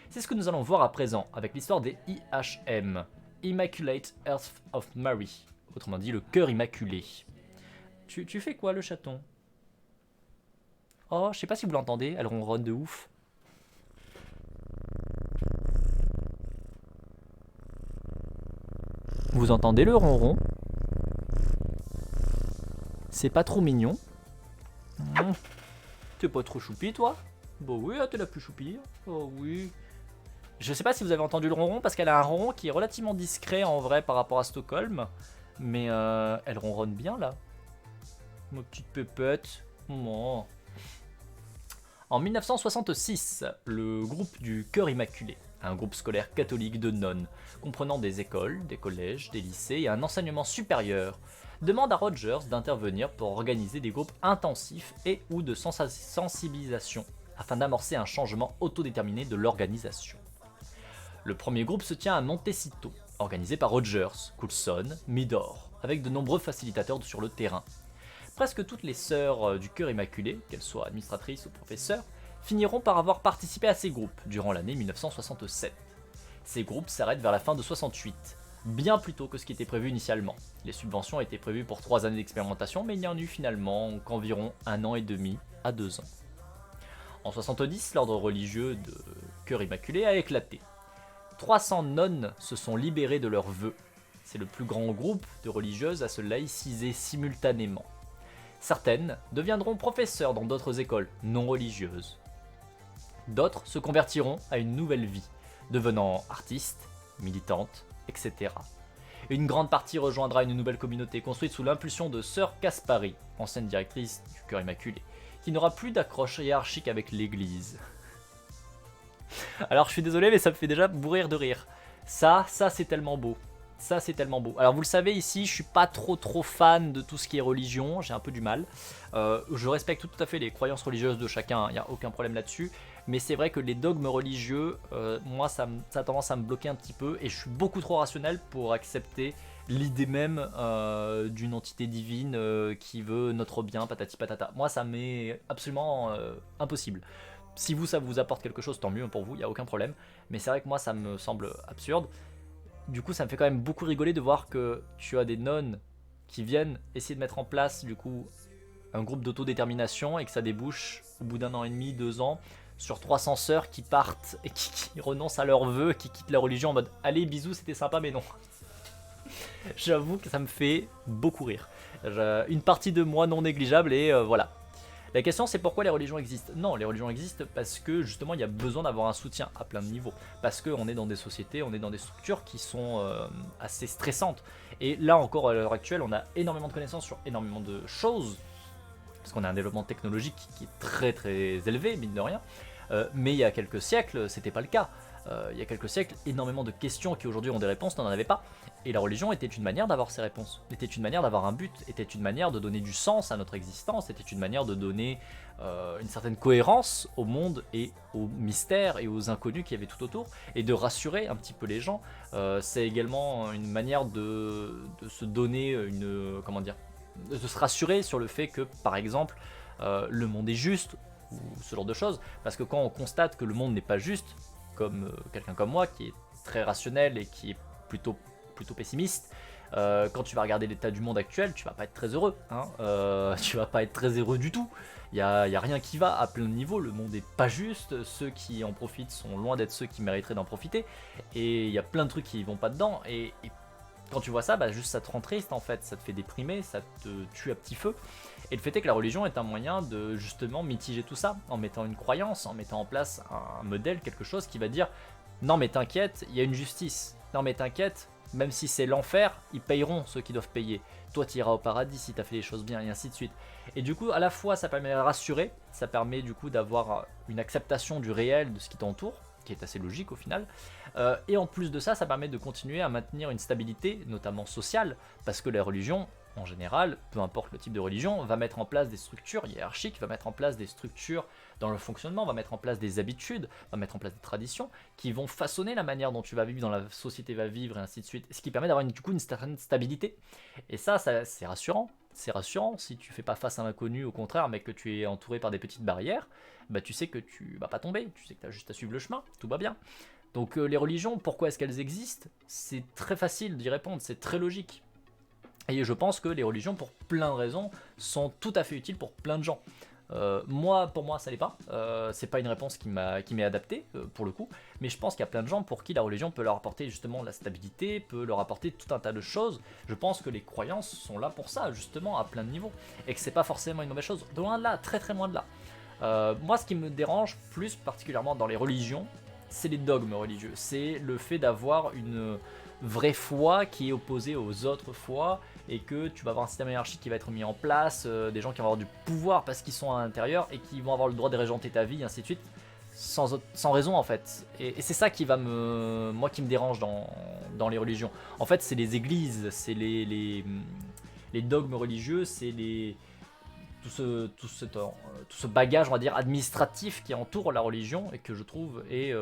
C'est ce que nous allons voir à présent avec l'histoire des IHM, Immaculate Heart of Mary, autrement dit le cœur immaculé. Tu fais quoi le chaton? Oh, je sais pas si vous l'entendez, elle ronronne de ouf. Vous entendez le ronron? C'est pas trop mignon. T'es pas trop choupi, toi? Bah oui, t'es la plus choupi. Oh oui. Je sais pas si vous avez entendu le ronron, parce qu'elle a un ronron qui est relativement discret en vrai par rapport à Stockholm. Mais elle ronronne bien là. Ma petite pépette. Oh. En 1966, le groupe du Cœur Immaculé un groupe scolaire catholique de nonnes, comprenant des écoles, des collèges, des lycées et un enseignement supérieur, demande à Rogers d'intervenir pour organiser des groupes intensifs et ou de sensibilisation, afin d'amorcer un changement autodéterminé de l'organisation. Le premier groupe se tient à Montecito, organisé par Rogers, Coulson, Midor, avec de nombreux facilitateurs sur le terrain. Presque toutes les sœurs du Cœur Immaculé, qu'elles soient administratrices ou professeurs, finiront par avoir participé à ces groupes durant l'année 1967. Ces groupes s'arrêtent vers la fin de 68, bien plus tôt que ce qui était prévu initialement. Les subventions étaient prévues pour 3 années d'expérimentation, mais il n'y en eut finalement qu'environ 1 an et demi à 2 ans. En 70, l'ordre religieux de Cœur Immaculé a éclaté. 300 nonnes se sont libérées de leurs vœux. C'est le plus grand groupe de religieuses à se laïciser simultanément. Certaines deviendront professeurs dans d'autres écoles non religieuses. D'autres se convertiront à une nouvelle vie, devenant artistes, militantes, etc. Une grande partie rejoindra une nouvelle communauté construite sous l'impulsion de Sœur Caspari, ancienne directrice du Cœur Immaculé, qui n'aura plus d'accroche hiérarchique avec l'Église. Alors je suis désolé, mais ça me fait déjà mourir de rire. Ça c'est tellement beau. Ça c'est tellement beau. Alors vous le savez ici, je suis pas trop fan de tout ce qui est religion, j'ai un peu du mal. Je respecte tout à fait les croyances religieuses de chacun, il n'y a aucun problème là-dessus. Mais c'est vrai que les dogmes religieux, moi ça a tendance à me bloquer un petit peu et je suis beaucoup trop rationnel pour accepter l'idée même d'une entité divine qui veut notre bien, patati patata. Moi ça m'est absolument impossible. Si vous ça vous apporte quelque chose, tant mieux pour vous, il n'y a aucun problème. Mais c'est vrai que moi ça me semble absurde. Du coup ça me fait quand même beaucoup rigoler de voir que tu as des nonnes qui viennent essayer de mettre en place du coup un groupe d'autodétermination et que ça débouche au bout d'1 an et demi, 2 ans sur 300 sœurs qui partent et qui renoncent à leurs vœux, qui quittent la religion en mode allez bisous c'était sympa mais non. J'avoue que ça me fait beaucoup rire. Une partie de moi non négligeable et voilà. La question c'est pourquoi les religions existent. Non, les religions existent parce que justement il y a besoin d'avoir un soutien à plein de niveaux. Parce qu'on est dans des sociétés, on est dans des structures qui sont assez stressantes. Et là encore à l'heure actuelle on a énormément de connaissances sur énormément de choses. Parce qu'on a un développement technologique qui est très élevé, mine de rien. Mais il y a quelques siècles c'était pas le cas. Il y a quelques siècles, énormément de questions qui aujourd'hui ont des réponses n'en avaient pas. Et la religion était une manière d'avoir ces réponses, était une manière d'avoir un but, était une manière de donner du sens à notre existence, était une manière de donner une certaine cohérence au monde et aux mystères et aux inconnus qu'il y avait tout autour, et de rassurer un petit peu les gens. C'est également une manière de se donner une... comment dire, de se rassurer sur le fait que, par exemple, le monde est juste, ou ce genre de choses, parce que quand on constate que le monde n'est pas juste, comme quelqu'un comme moi qui est très rationnel et qui est plutôt pessimiste, quand tu vas regarder l'état du monde actuel, tu vas pas être très heureux, hein. Tu vas pas être très heureux du tout. Il y a rien qui va à plein de niveaux, le monde est pas juste, ceux qui en profitent sont loin d'être ceux qui mériteraient d'en profiter, et il y a plein de trucs qui vont pas dedans, et quand tu vois ça, bah juste ça te rend triste en fait, ça te fait déprimer, ça te tue à petit feu. Et le fait est que la religion est un moyen de justement mitiger tout ça, en mettant une croyance, en mettant en place un modèle, quelque chose qui va dire non mais t'inquiète, il y a une justice, non mais t'inquiète, même si c'est l'enfer, ils payeront ceux qui doivent payer. Toi tu iras au paradis si t'as fait les choses bien, et ainsi de suite. Et du coup à la fois ça permet de rassurer, ça permet du coup d'avoir une acceptation du réel, de ce qui t'entoure, qui est assez logique au final, et en plus de ça, ça permet de continuer à maintenir une stabilité, notamment sociale, parce que la religion, en général, peu importe le type de religion, va mettre en place des structures hiérarchiques, va mettre en place des structures dans le fonctionnement, va mettre en place des habitudes, va mettre en place des traditions, qui vont façonner la manière dont tu vas vivre, dans la société va vivre, et ainsi de suite, ce qui permet d'avoir du coup une certaine stabilité. Et ça c'est rassurant. C'est rassurant, si tu fais pas face à l'inconnu, au contraire, mais que tu es entouré par des petites barrières, bah tu sais que tu vas pas tomber, tu sais que tu as juste à suivre le chemin, tout va bien. Donc les religions, pourquoi est-ce qu'elles existent? C'est très facile d'y répondre, c'est très logique. Et je pense que les religions, pour plein de raisons, sont tout à fait utiles pour plein de gens. Pour moi, ça l'est pas. C'est pas une réponse qui m'est adaptée, pour le coup. Mais je pense qu'il y a plein de gens pour qui la religion peut leur apporter justement la stabilité, peut leur apporter tout un tas de choses. Je pense que les croyances sont là pour ça, justement, à plein de niveaux. Et que c'est pas forcément une mauvaise chose. De loin de là, très loin de là. Moi, ce qui me dérange plus particulièrement dans les religions, c'est les dogmes religieux. C'est le fait d'avoir une vraie foi qui est opposée aux autres foi, et que tu vas avoir un système hiérarchique qui va être mis en place, des gens qui vont avoir du pouvoir parce qu'ils sont à l'intérieur et qui vont avoir le droit de régenter ta vie, ainsi de suite. sans raison en fait. Et c'est ça qui moi qui me dérange dans les religions. En fait, c'est les églises, c'est les dogmes religieux, c'est tout ce bagage, on va dire, administratif qui entoure la religion et que je trouve est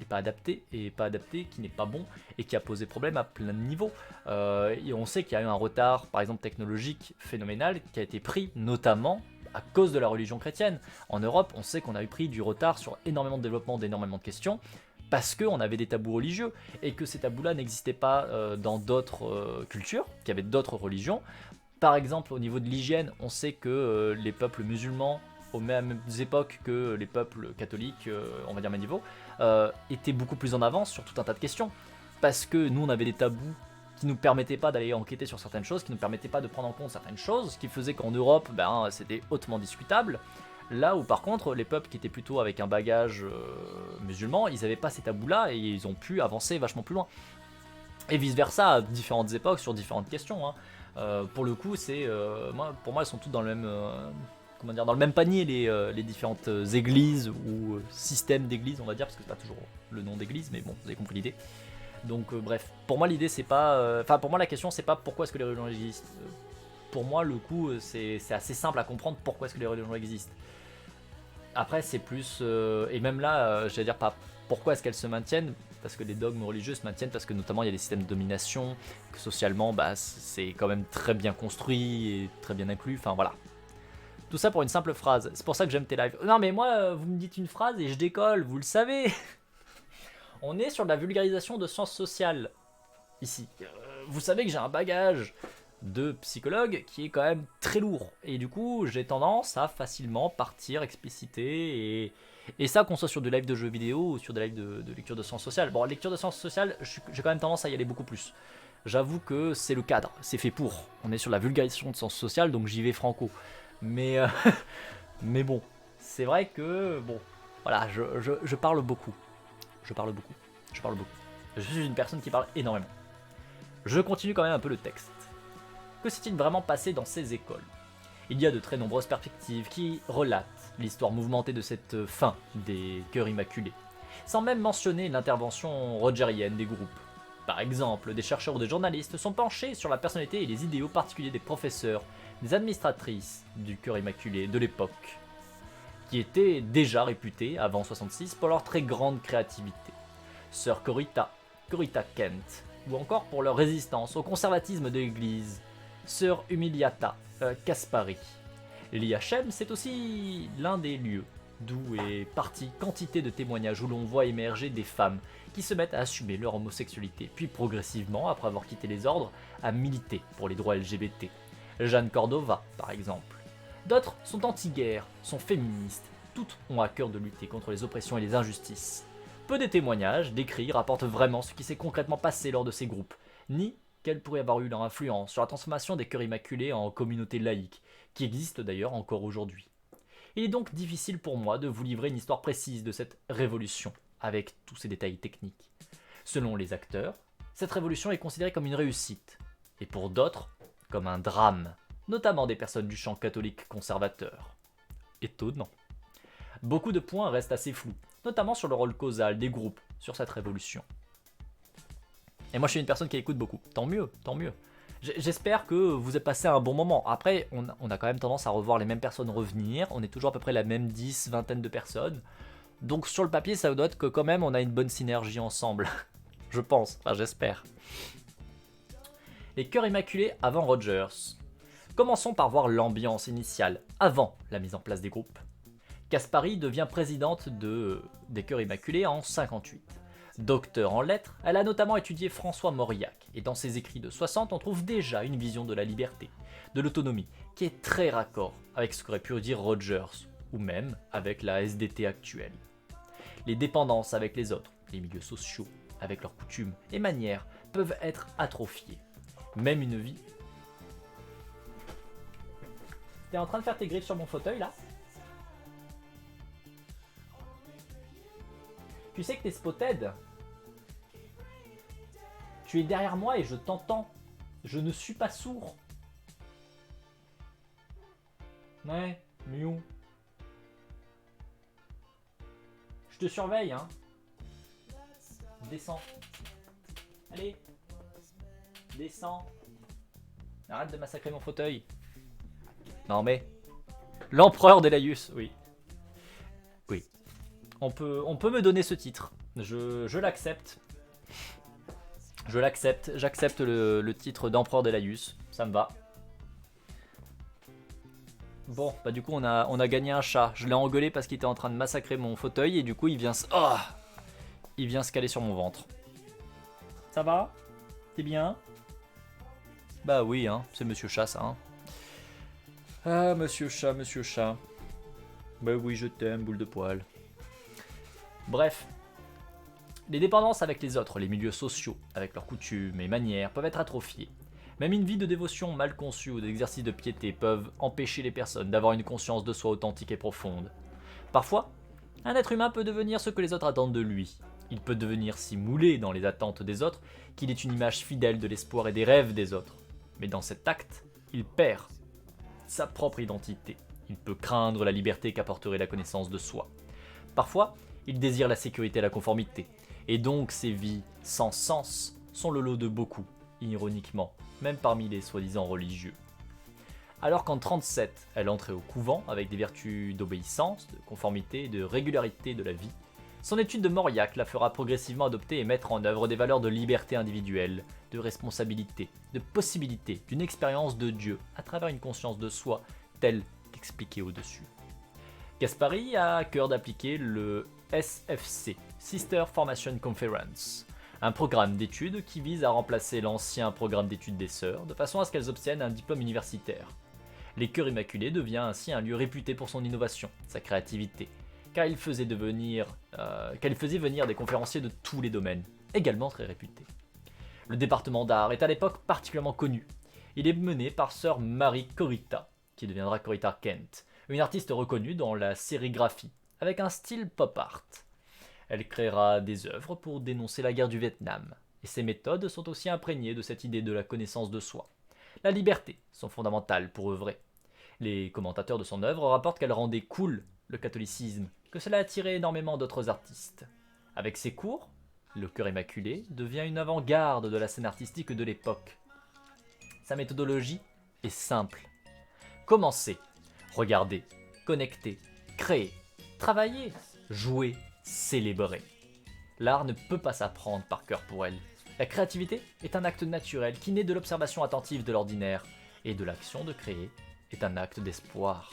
pas adapté, qui n'est pas bon et qui a posé problème à plein de niveaux. Et on sait qu'il y a eu un retard, par exemple technologique, phénoménal, qui a été pris notamment à cause de la religion chrétienne. En Europe, on sait qu'on a eu pris du retard sur énormément de développement d'énormément de questions parce qu'on avait des tabous religieux et que ces tabous-là n'existaient pas dans d'autres cultures, qui avaient d'autres religions. Par exemple, au niveau de l'hygiène, on sait que les peuples musulmans, aux mêmes époques que les peuples catholiques, on va dire médiévaux, étaient beaucoup plus en avance sur tout un tas de questions. Parce que nous, on avait des tabous qui ne nous permettaient pas d'aller enquêter sur certaines choses, qui ne nous permettaient pas de prendre en compte certaines choses, ce qui faisait qu'en Europe, c'était hautement discutable. Là où par contre, les peuples qui étaient plutôt avec un bagage musulman, ils n'avaient pas ces tabous-là et ils ont pu avancer vachement plus loin. Et vice-versa, à différentes époques, sur différentes questions. Pour le coup, pour moi, elles sont toutes dans le même, dans le même panier, les différentes églises ou systèmes d'églises, on va dire, parce que c'est pas toujours le nom d'église, mais bon, vous avez compris l'idée. Donc bref, pour moi l'idée c'est pas, pour moi la question c'est pas pourquoi est-ce que les religions existent. Pour moi le coup c'est assez simple à comprendre pourquoi est-ce que les religions existent. Après c'est plus, et même là, j'allais dire pas pourquoi est-ce qu'elles se maintiennent, parce que les dogmes religieux se maintiennent parce que notamment il y a des systèmes de domination, que socialement c'est quand même très bien construit et très bien inclus, enfin voilà. Tout ça pour une simple phrase, c'est pour ça que j'aime tes lives. Non mais moi, vous me dites une phrase et je décolle, vous le savez. On est sur de la vulgarisation de sciences sociales, ici. Vous savez que j'ai un bagage de psychologue qui est quand même très lourd. Et du coup, j'ai tendance à facilement partir, expliciter, et ça, qu'on soit sur des lives de jeux vidéo ou sur des lives de lecture de sciences sociales. Bon, lecture de sciences sociales, j'ai quand même tendance à y aller beaucoup plus. J'avoue que c'est le cadre, c'est fait pour. On est sur la vulgarisation de sciences sociales, donc j'y vais franco. Mais, mais bon, c'est vrai que, bon, voilà, je parle beaucoup. Je parle beaucoup. Je suis une personne qui parle énormément. Je continue quand même un peu le texte. Que s'est-il vraiment passé dans ces écoles? Il y a de très nombreuses perspectives qui relatent l'histoire mouvementée de cette fin des Cœurs Immaculés, sans même mentionner l'intervention rogerienne des groupes. Par exemple, des chercheurs ou des journalistes sont penchés sur la personnalité et les idéaux particuliers des professeurs, des administratrices du Cœur Immaculé de l'époque, qui étaient déjà réputées, avant 66, pour leur très grande créativité. Sœur Corita Kent, ou encore pour leur résistance au conservatisme de l'Église, Sœur Umiliata Caspari. L'IHM, c'est aussi l'un des lieux d'où est partie quantité de témoignages où l'on voit émerger des femmes qui se mettent à assumer leur homosexualité, puis progressivement, après avoir quitté les ordres, à militer pour les droits LGBT. Jeanne Cordova, par exemple. D'autres sont anti-guerre, sont féministes, toutes ont à cœur de lutter contre les oppressions et les injustices. Peu des témoignages, d'écrits, rapportent vraiment ce qui s'est concrètement passé lors de ces groupes, ni quelle pourrait avoir eu leur influence sur la transformation des Cœurs Immaculés en communautés laïques, qui existent d'ailleurs encore aujourd'hui. Il est donc difficile pour moi de vous livrer une histoire précise de cette révolution, avec tous ces détails techniques. Selon les acteurs, cette révolution est considérée comme une réussite, et pour d'autres, comme un drame, notamment des personnes du champ catholique conservateur. Étonnant. Beaucoup de points restent assez flous, notamment sur le rôle causal des groupes sur cette révolution. Et moi je suis une personne qui écoute beaucoup, tant mieux, tant mieux. J'espère que vous avez passé un bon moment. Après, on a quand même tendance à revoir les mêmes personnes revenir, on est toujours à peu près la même 10, vingtaine de personnes. Donc sur le papier, ça doit être que quand même on a une bonne synergie ensemble. Je pense, enfin j'espère. Les Cœurs Immaculés avant Rogers. Commençons par voir l'ambiance initiale, avant la mise en place des groupes. Caspari devient présidente des Cœurs Immaculés en 58. Docteur en lettres, elle a notamment étudié François Mauriac, et dans ses écrits de 60, on trouve déjà une vision de la liberté, de l'autonomie, qui est très raccord avec ce qu'aurait pu dire Rogers, ou même avec la SDT actuelle. Les dépendances avec les autres, les milieux sociaux, avec leurs coutumes et manières, peuvent être atrophiées. Même une vie... T'es en train de faire tes griffes sur mon fauteuil, là? Tu sais que t'es spotted? Tu es derrière moi et je t'entends. Je ne suis pas sourd. Ouais, miou. Je te surveille, hein. Descends. Allez. Descends. Arrête de massacrer mon fauteuil. Non mais... L'empereur d'Elaius, oui. Oui. On peut me donner ce titre. Je l'accepte. Je l'accepte. J'accepte le titre d'empereur d'Elaius. Ça me va. Bon, bah du coup on a gagné un chat. Je l'ai engueulé parce qu'il était en train de massacrer mon fauteuil et du coup il vient il vient se caler sur mon ventre. Ça va? T'es bien? Bah oui, hein, c'est Monsieur Chat ça. Hein. Ah, Monsieur Chat, Monsieur Chat. Bah oui, je t'aime, boule de poil. Bref. Les dépendances avec les autres, les milieux sociaux, avec leurs coutumes et manières, peuvent être atrophiées. Même une vie de dévotion mal conçue ou d'exercice de piété peuvent empêcher les personnes d'avoir une conscience de soi authentique et profonde. Parfois, un être humain peut devenir ce que les autres attendent de lui. Il peut devenir si moulé dans les attentes des autres qu'il est une image fidèle de l'espoir et des rêves des autres. Mais dans cet acte, il perd sa propre identité. Il peut craindre la liberté qu'apporterait la connaissance de soi. Parfois, il désire la sécurité et la conformité. Et donc ces vies sans sens sont le lot de beaucoup, ironiquement, même parmi les soi-disant religieux. Alors qu'en 37, elle entrait au couvent avec des vertus d'obéissance, de conformité et de régularité de la vie, son étude de Mauriac la fera progressivement adopter et mettre en œuvre des valeurs de liberté individuelle, de responsabilité, de possibilité, d'une expérience de Dieu à travers une conscience de soi telle qu'expliquée au-dessus. Gaspari a à cœur d'appliquer le SFC, Sister Formation Conference, un programme d'études qui vise à remplacer l'ancien programme d'études des sœurs, de façon à ce qu'elles obtiennent un diplôme universitaire. Les Cœurs Immaculés devient ainsi un lieu réputé pour son innovation, sa créativité, car il faisait venir des conférenciers de tous les domaines, également très réputés. Le département d'art est à l'époque particulièrement connu. Il est mené par sœur Marie Corita, qui deviendra Corita Kent, une artiste reconnue dans la sérigraphie, avec un style pop art. Elle créera des œuvres pour dénoncer la guerre du Vietnam, et ses méthodes sont aussi imprégnées de cette idée de la connaissance de soi. La liberté sont fondamentales pour œuvrer. Les commentateurs de son œuvre rapportent qu'elle rendait cool le catholicisme, que cela attirait énormément d'autres artistes. Avec ses cours, le Cœur Immaculé devient une avant-garde de la scène artistique de l'époque. Sa méthodologie est simple. Commencer, regarder, connecter, créer, travailler, jouer, célébrer. L'art ne peut pas s'apprendre par cœur pour elle. La créativité est un acte naturel qui naît de l'observation attentive de l'ordinaire, et de l'action de créer est un acte d'espoir.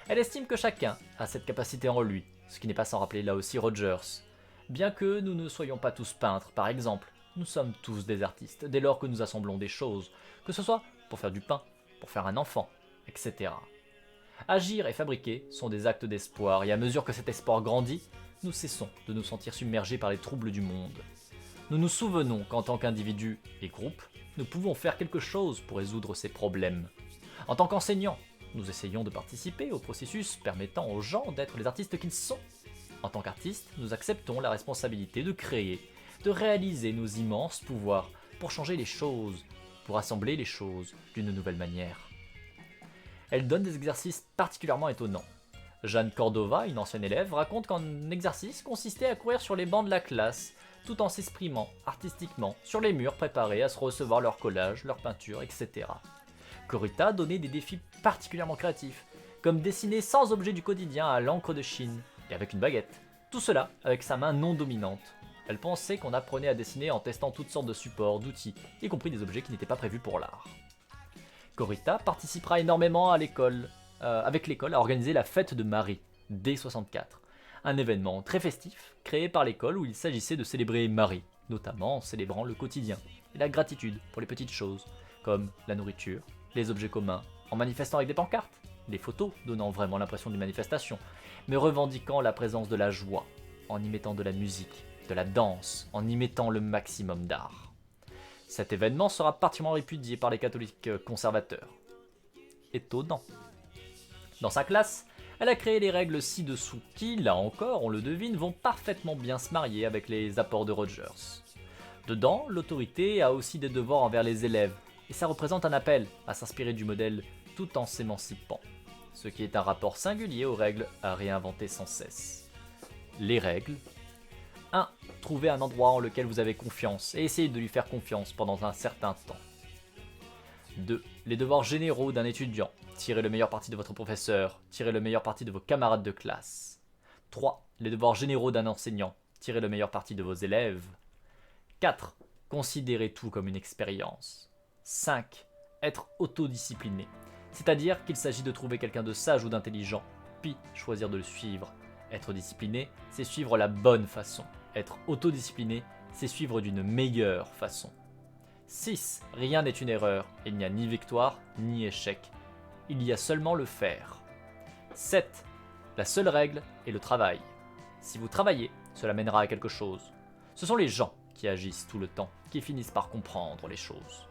Elle estime que chacun a cette capacité en lui, ce qui n'est pas sans rappeler là aussi Rogers. Bien que nous ne soyons pas tous peintres, par exemple, nous sommes tous des artistes, dès lors que nous assemblons des choses, que ce soit pour faire du pain, pour faire un enfant, etc. Agir et fabriquer sont des actes d'espoir, et à mesure que cet espoir grandit, nous cessons de nous sentir submergés par les troubles du monde. Nous nous souvenons qu'en tant qu'individus et groupes, nous pouvons faire quelque chose pour résoudre ces problèmes. En tant qu'enseignants, nous essayons de participer au processus permettant aux gens d'être les artistes qu'ils sont. En tant qu'artistes, nous acceptons la responsabilité de créer, de réaliser nos immenses pouvoirs pour changer les choses, pour assembler les choses d'une nouvelle manière. Elle donne des exercices particulièrement étonnants. Jeanne Cordova, une ancienne élève, raconte qu'un exercice consistait à courir sur les bancs de la classe, tout en s'exprimant artistiquement sur les murs préparés à se recevoir leurs collages, leurs peintures, etc. Corita donnait des défis particulièrement créatifs, comme dessiner sans objet du quotidien à l'encre de Chine et avec une baguette. Tout cela avec sa main non dominante. Elle pensait qu'on apprenait à dessiner en testant toutes sortes de supports, d'outils, y compris des objets qui n'étaient pas prévus pour l'art. Corita participera énormément avec l'école à organiser la fête de Marie, dès 64. Un événement très festif, créé par l'école où il s'agissait de célébrer Marie, notamment en célébrant le quotidien et la gratitude pour les petites choses, comme la nourriture, les objets communs, en manifestant avec des pancartes, les photos donnant vraiment l'impression d'une manifestation, mais revendiquant la présence de la joie, en y mettant de la musique, de la danse, en y mettant le maximum d'art. Cet événement sera particulièrement répudié par les catholiques conservateurs. Étonnant. Dans sa classe, elle a créé les règles ci-dessous qui, là encore, on le devine, vont parfaitement bien se marier avec les apports de Rogers. Dedans, l'autorité a aussi des devoirs envers les élèves, et ça représente un appel à s'inspirer du modèle tout en s'émancipant, ce qui est un rapport singulier aux règles à réinventer sans cesse. les règles. 1. Trouvez un endroit en lequel vous avez confiance et essayez de lui faire confiance pendant un certain temps. 2. Les devoirs généraux d'un étudiant. Tirez le meilleur parti de votre professeur, tirez le meilleur parti de vos camarades de classe. 3. Les devoirs généraux d'un enseignant. Tirez le meilleur parti de vos élèves. 4. Considérez tout comme une expérience. 5. Être autodiscipliné. C'est-à-dire qu'il s'agit de trouver quelqu'un de sage ou d'intelligent, puis choisir de le suivre. Être discipliné, c'est suivre la bonne façon. Être autodiscipliné, c'est suivre d'une meilleure façon. 6. Rien n'est une erreur. Il n'y a ni victoire, ni échec. Il y a seulement le faire. 7. La seule règle est le travail. Si vous travaillez, cela mènera à quelque chose. Ce sont les gens qui agissent tout le temps, qui finissent par comprendre les choses.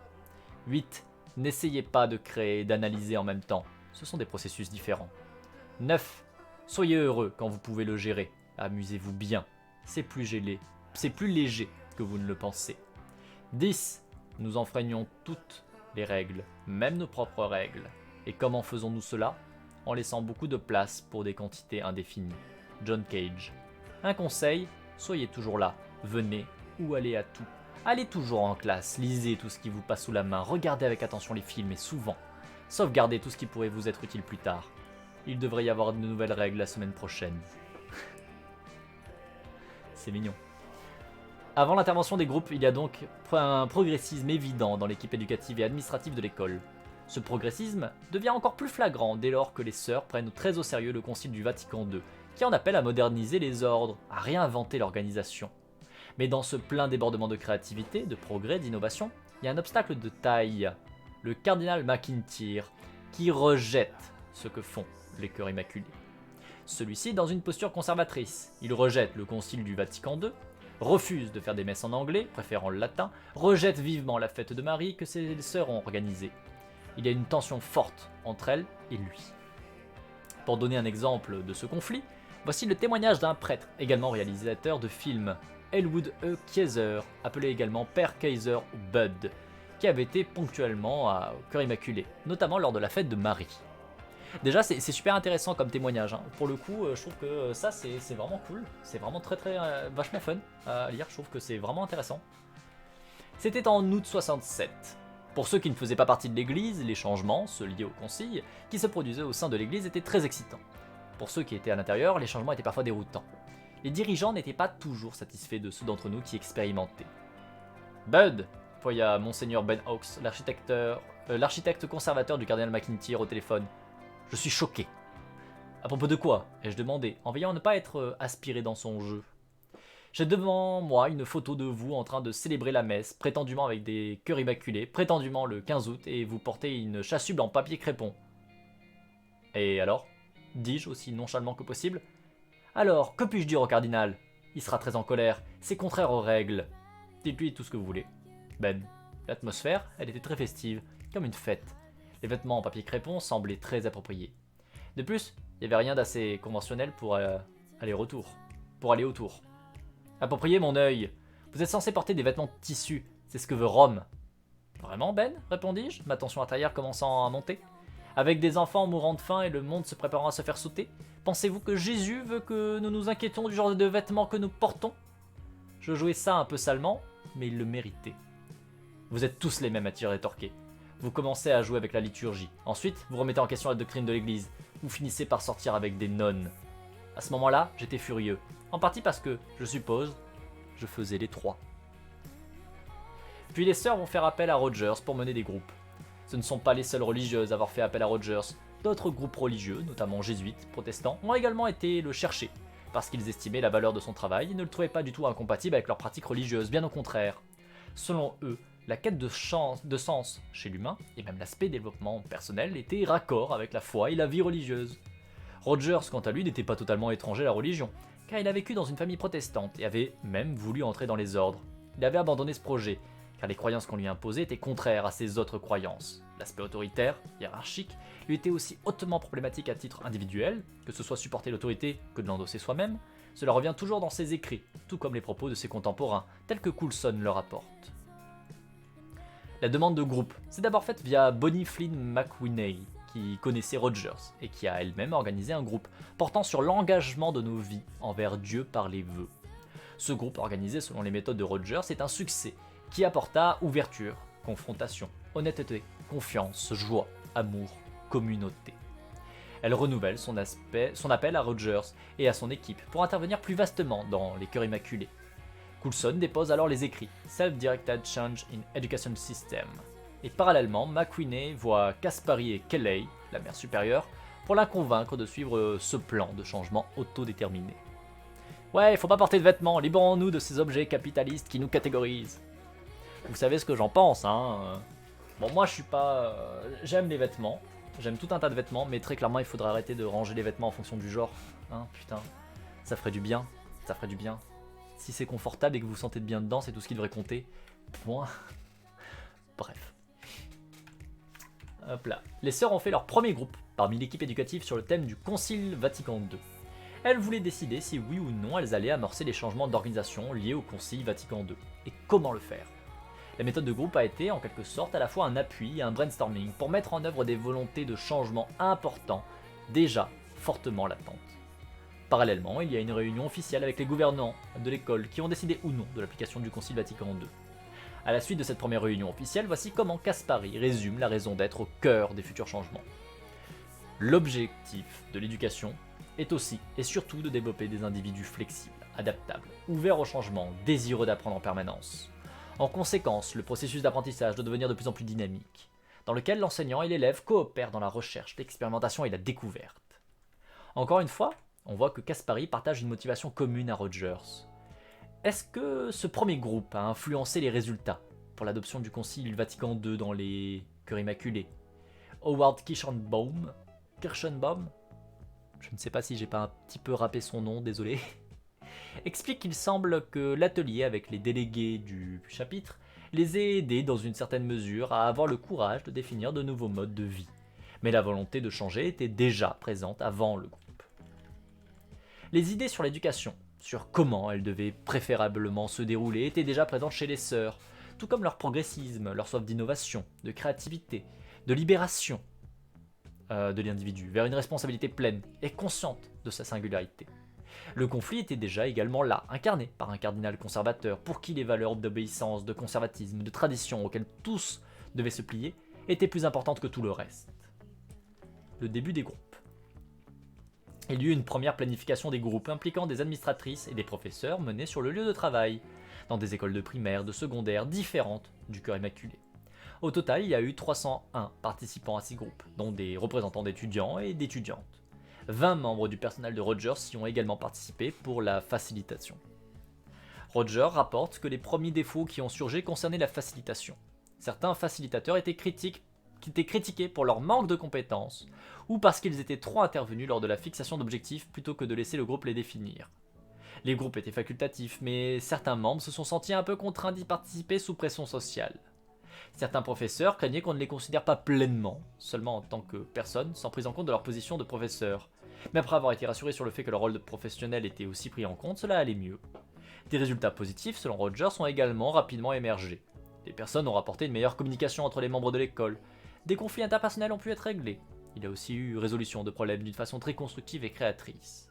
8. N'essayez pas de créer et d'analyser en même temps. Ce sont des processus différents. 9. Soyez heureux quand vous pouvez le gérer. Amusez-vous bien. C'est plus léger que vous ne le pensez. 10. Nous enfreignons toutes les règles, même nos propres règles. Et comment faisons-nous cela? En laissant beaucoup de place pour des quantités indéfinies. John Cage. Un conseil, soyez toujours là. Venez ou allez à tout. Allez toujours en classe, lisez tout ce qui vous passe sous la main, regardez avec attention les films et souvent. Sauvegardez tout ce qui pourrait vous être utile plus tard. Il devrait y avoir de nouvelles règles la semaine prochaine. C'est mignon. Avant l'intervention des groupes, il y a donc un progressisme évident dans l'équipe éducative et administrative de l'école. Ce progressisme devient encore plus flagrant dès lors que les sœurs prennent très au sérieux le Concile du Vatican II, qui en appelle à moderniser les ordres, à réinventer l'organisation. Mais dans ce plein débordement de créativité, de progrès, d'innovation, il y a un obstacle de taille, le cardinal McIntyre, qui rejette ce que font les Cœurs Immaculés. Celui-ci dans une posture conservatrice, il rejette le Concile du Vatican II, refuse de faire des messes en anglais, préférant le latin, rejette vivement la fête de Marie que ses sœurs ont organisée. Il y a une tension forte entre elle et lui. Pour donner un exemple de ce conflit, voici le témoignage d'un prêtre, également réalisateur de films, Elwood E. Kaiser, appelé également Père Kaiser ou Bud, qui avait été ponctuellement au Cœur Immaculé, notamment lors de la fête de Marie. Déjà, c'est super intéressant comme témoignage. Hein. Pour le coup, je trouve que ça, c'est vraiment cool. C'est vraiment très vachement fun à lire. Je trouve que c'est vraiment intéressant. C'était en août 67. Pour ceux qui ne faisaient pas partie de l'église, les changements, ceux liés au concile, qui se produisaient au sein de l'église étaient très excitants. Pour ceux qui étaient à l'intérieur, les changements étaient parfois déroutants. Les dirigeants n'étaient pas toujours satisfaits de ceux d'entre nous qui expérimentaient. Bud, poya Monseigneur Ben Hawks, l'architecte conservateur du cardinal McIntyre au téléphone. Je suis choqué. À propos de quoi? Ai-je demandé, en veillant à ne pas être aspiré dans son jeu. J'ai devant moi une photo de vous en train de célébrer la messe, prétendument avec des cœurs immaculés, prétendument le 15 août, et vous portez une chasuble en papier crépon. Et alors? Dis-je aussi nonchalamment que possible. Alors, que puis-je dire au cardinal? Il sera très en colère, c'est contraire aux règles. Dites-lui tout ce que vous voulez. Ben, l'atmosphère, elle était très festive, comme une fête. Les vêtements en papier crépon semblaient très appropriés. De plus, il n'y avait rien d'assez conventionnel pour aller autour. Approprié mon œil. Vous êtes censé porter des vêtements de tissu, c'est ce que veut Rome. Vraiment, Ben? Répondis-je, ma tension intérieure commençant à monter. Avec des enfants mourant de faim et le monde se préparant à se faire sauter, pensez-vous que Jésus veut que nous nous inquiétons du genre de vêtements que nous portons? Je jouais ça un peu salement, mais il le méritait. Vous êtes tous les mêmes, a-t-il rétorqué. Vous commencez à jouer avec la liturgie. Ensuite, vous remettez en question la doctrine de l'église. Vous finissez par sortir avec des nonnes. À ce moment-là, j'étais furieux. En partie parce que, je suppose, je faisais les trois. Puis les sœurs vont faire appel à Rogers pour mener des groupes. Ce ne sont pas les seules religieuses à avoir fait appel à Rogers. D'autres groupes religieux, notamment jésuites, protestants, ont également été le chercher, parce qu'ils estimaient la valeur de son travail et ne le trouvaient pas du tout incompatible avec leurs pratiques religieuses, bien au contraire. Selon eux, la quête de sens chez l'humain, et même l'aspect développement personnel, était raccord avec la foi et la vie religieuse. Rogers, quant à lui, n'était pas totalement étranger à la religion, car il a vécu dans une famille protestante et avait même voulu entrer dans les ordres. Il avait abandonné ce projet, car les croyances qu'on lui imposait étaient contraires à ses autres croyances. L'aspect autoritaire, hiérarchique, lui était aussi hautement problématique à titre individuel, que ce soit supporter l'autorité que de l'endosser soi-même. Cela revient toujours dans ses écrits, tout comme les propos de ses contemporains, tels que Coulson le rapporte. La demande de groupe s'est d'abord faite via Bonnie Flynn McWhinney, qui connaissait Rogers et qui a elle-même organisé un groupe portant sur l'engagement de nos vies envers Dieu par les vœux. Ce groupe organisé selon les méthodes de Rogers est un succès qui apporta ouverture, confrontation, honnêteté, confiance, joie, amour, communauté. Elle renouvelle son appel à Rogers et à son équipe pour intervenir plus vastement dans les cœurs immaculés. Coulson dépose alors les écrits Self-Directed Change in Education System. Et parallèlement, McQueeney voit Caspary et Kelley, la mère supérieure, pour la convaincre de suivre ce plan de changement autodéterminé. Ouais, il faut pas porter de vêtements, libérons-nous de ces objets capitalistes qui nous catégorisent. Vous savez ce que j'en pense, hein. Bon, moi je suis pas... j'aime les vêtements, j'aime tout un tas de vêtements, mais très clairement il faudrait arrêter de ranger les vêtements en fonction du genre. Hein, putain, ça ferait du bien, ça ferait du bien. Si c'est confortable et que vous vous sentez bien dedans, c'est tout ce qui devrait compter. Point. Bref. Hop là. Les sœurs ont fait leur premier groupe parmi l'équipe éducative sur le thème du Concile Vatican II. Elles voulaient décider si oui ou non elles allaient amorcer les changements d'organisation liés au Concile Vatican II, et comment le faire. La méthode de groupe a été en quelque sorte à la fois un appui et un brainstorming pour mettre en œuvre des volontés de changement importants, déjà fortement latentes. Parallèlement, il y a une réunion officielle avec les gouvernants de l'école qui ont décidé ou non de l'application du Concile Vatican II. À la suite de cette première réunion officielle, voici comment Caspary résume la raison d'être au cœur des futurs changements. L'objectif de l'éducation est aussi et surtout de développer des individus flexibles, adaptables, ouverts au changement, désireux d'apprendre en permanence. En conséquence, le processus d'apprentissage doit devenir de plus en plus dynamique, dans lequel l'enseignant et l'élève coopèrent dans la recherche, l'expérimentation et la découverte. Encore une fois, on voit que Caspary partage une motivation commune à Rogers. Est-ce que ce premier groupe a influencé les résultats pour l'adoption du Concile Vatican II dans les Cœurs Immaculés? Howard Kirschenbaum, je ne sais pas si j'ai pas un petit peu râpé son nom, désolé, explique qu'il semble que l'atelier avec les délégués du chapitre les ait aidés dans une certaine mesure à avoir le courage de définir de nouveaux modes de vie. Mais la volonté de changer était déjà présente avant le groupe. Les idées sur l'éducation, sur comment elle devait préférablement se dérouler, étaient déjà présentes chez les sœurs, tout comme leur progressisme, leur soif d'innovation, de créativité, de libération de l'individu vers une responsabilité pleine et consciente de sa singularité. Le conflit était déjà également là, incarné par un cardinal conservateur pour qui les valeurs d'obéissance, de conservatisme, de tradition auxquelles tous devaient se plier étaient plus importantes que tout le reste. Le début des groupes. Il y eut une première planification des groupes impliquant des administratrices et des professeurs menés sur le lieu de travail, dans des écoles de primaire, de secondaire différentes du Cœur Immaculé. Au total, il y a eu 301 participants à ces groupes, dont des représentants d'étudiants et d'étudiantes. 20 membres du personnel de Rogers y ont également participé pour la facilitation. Rogers rapporte que les premiers défauts qui ont surgi concernaient la facilitation. Certains facilitateurs étaient critiqués pour leur manque de compétences, ou parce qu'ils étaient trop intervenus lors de la fixation d'objectifs plutôt que de laisser le groupe les définir. Les groupes étaient facultatifs, mais certains membres se sont sentis un peu contraints d'y participer sous pression sociale. Certains professeurs craignaient qu'on ne les considère pas pleinement, seulement en tant que personnes, sans prise en compte de leur position de professeur. Mais après avoir été rassurés sur le fait que leur rôle de professionnel était aussi pris en compte, cela allait mieux. Des résultats positifs, selon Rogers, ont également rapidement émergé. Des personnes ont rapporté une meilleure communication entre les membres de l'école. Des conflits interpersonnels ont pu être réglés. Il y a aussi eu résolution de problèmes d'une façon très constructive et créatrice.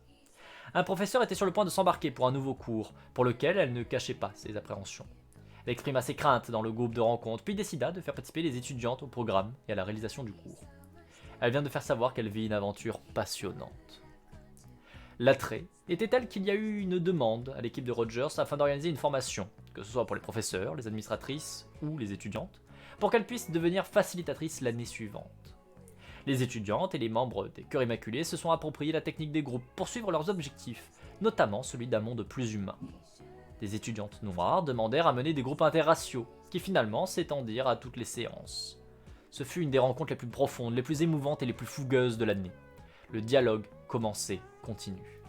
Un professeur était sur le point de s'embarquer pour un nouveau cours, pour lequel elle ne cachait pas ses appréhensions. Elle exprima ses craintes dans le groupe de rencontre, puis décida de faire participer les étudiantes au programme et à la réalisation du cours. Elle vient de faire savoir qu'elle vit une aventure passionnante. L'attrait était tel qu'il y a eu une demande à l'équipe de Rogers afin d'organiser une formation, que ce soit pour les professeurs, les administratrices ou les étudiantes, pour qu'elles puissent devenir facilitatrices l'année suivante. Les étudiantes et les membres des Cœurs Immaculés se sont appropriés la technique des groupes pour suivre leurs objectifs, notamment celui d'un monde plus humain. Des étudiantes noires demandèrent à mener des groupes interraciaux, qui finalement s'étendirent à toutes les séances. Ce fut une des rencontres les plus profondes, les plus émouvantes et les plus fougueuses de l'année. Le dialogue commencé continue.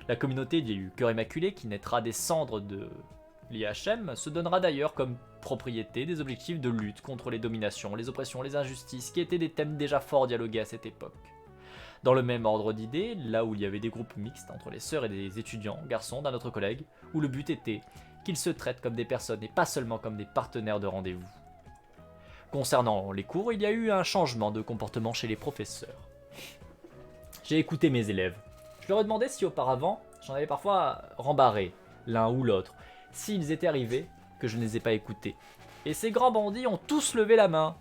La communauté du Cœur Immaculé, qui naîtra des cendres de l'IHM, se donnera d'ailleurs comme propriété des objectifs de lutte contre les dominations, les oppressions, les injustices, qui étaient des thèmes déjà fort dialogués à cette époque. Dans le même ordre d'idées, là où il y avait des groupes mixtes entre les sœurs et les étudiants, garçons d'un autre collègue, où le but était qu'ils se traitent comme des personnes et pas seulement comme des partenaires de rendez-vous. Concernant les cours, il y a eu un changement de comportement chez les professeurs. J'ai écouté mes élèves. Je leur ai demandé si auparavant, j'en avais parfois rembarré l'un ou l'autre, s'ils étaient arrivés que je ne les ai pas écoutés. Et ces grands bandits ont tous levé la main.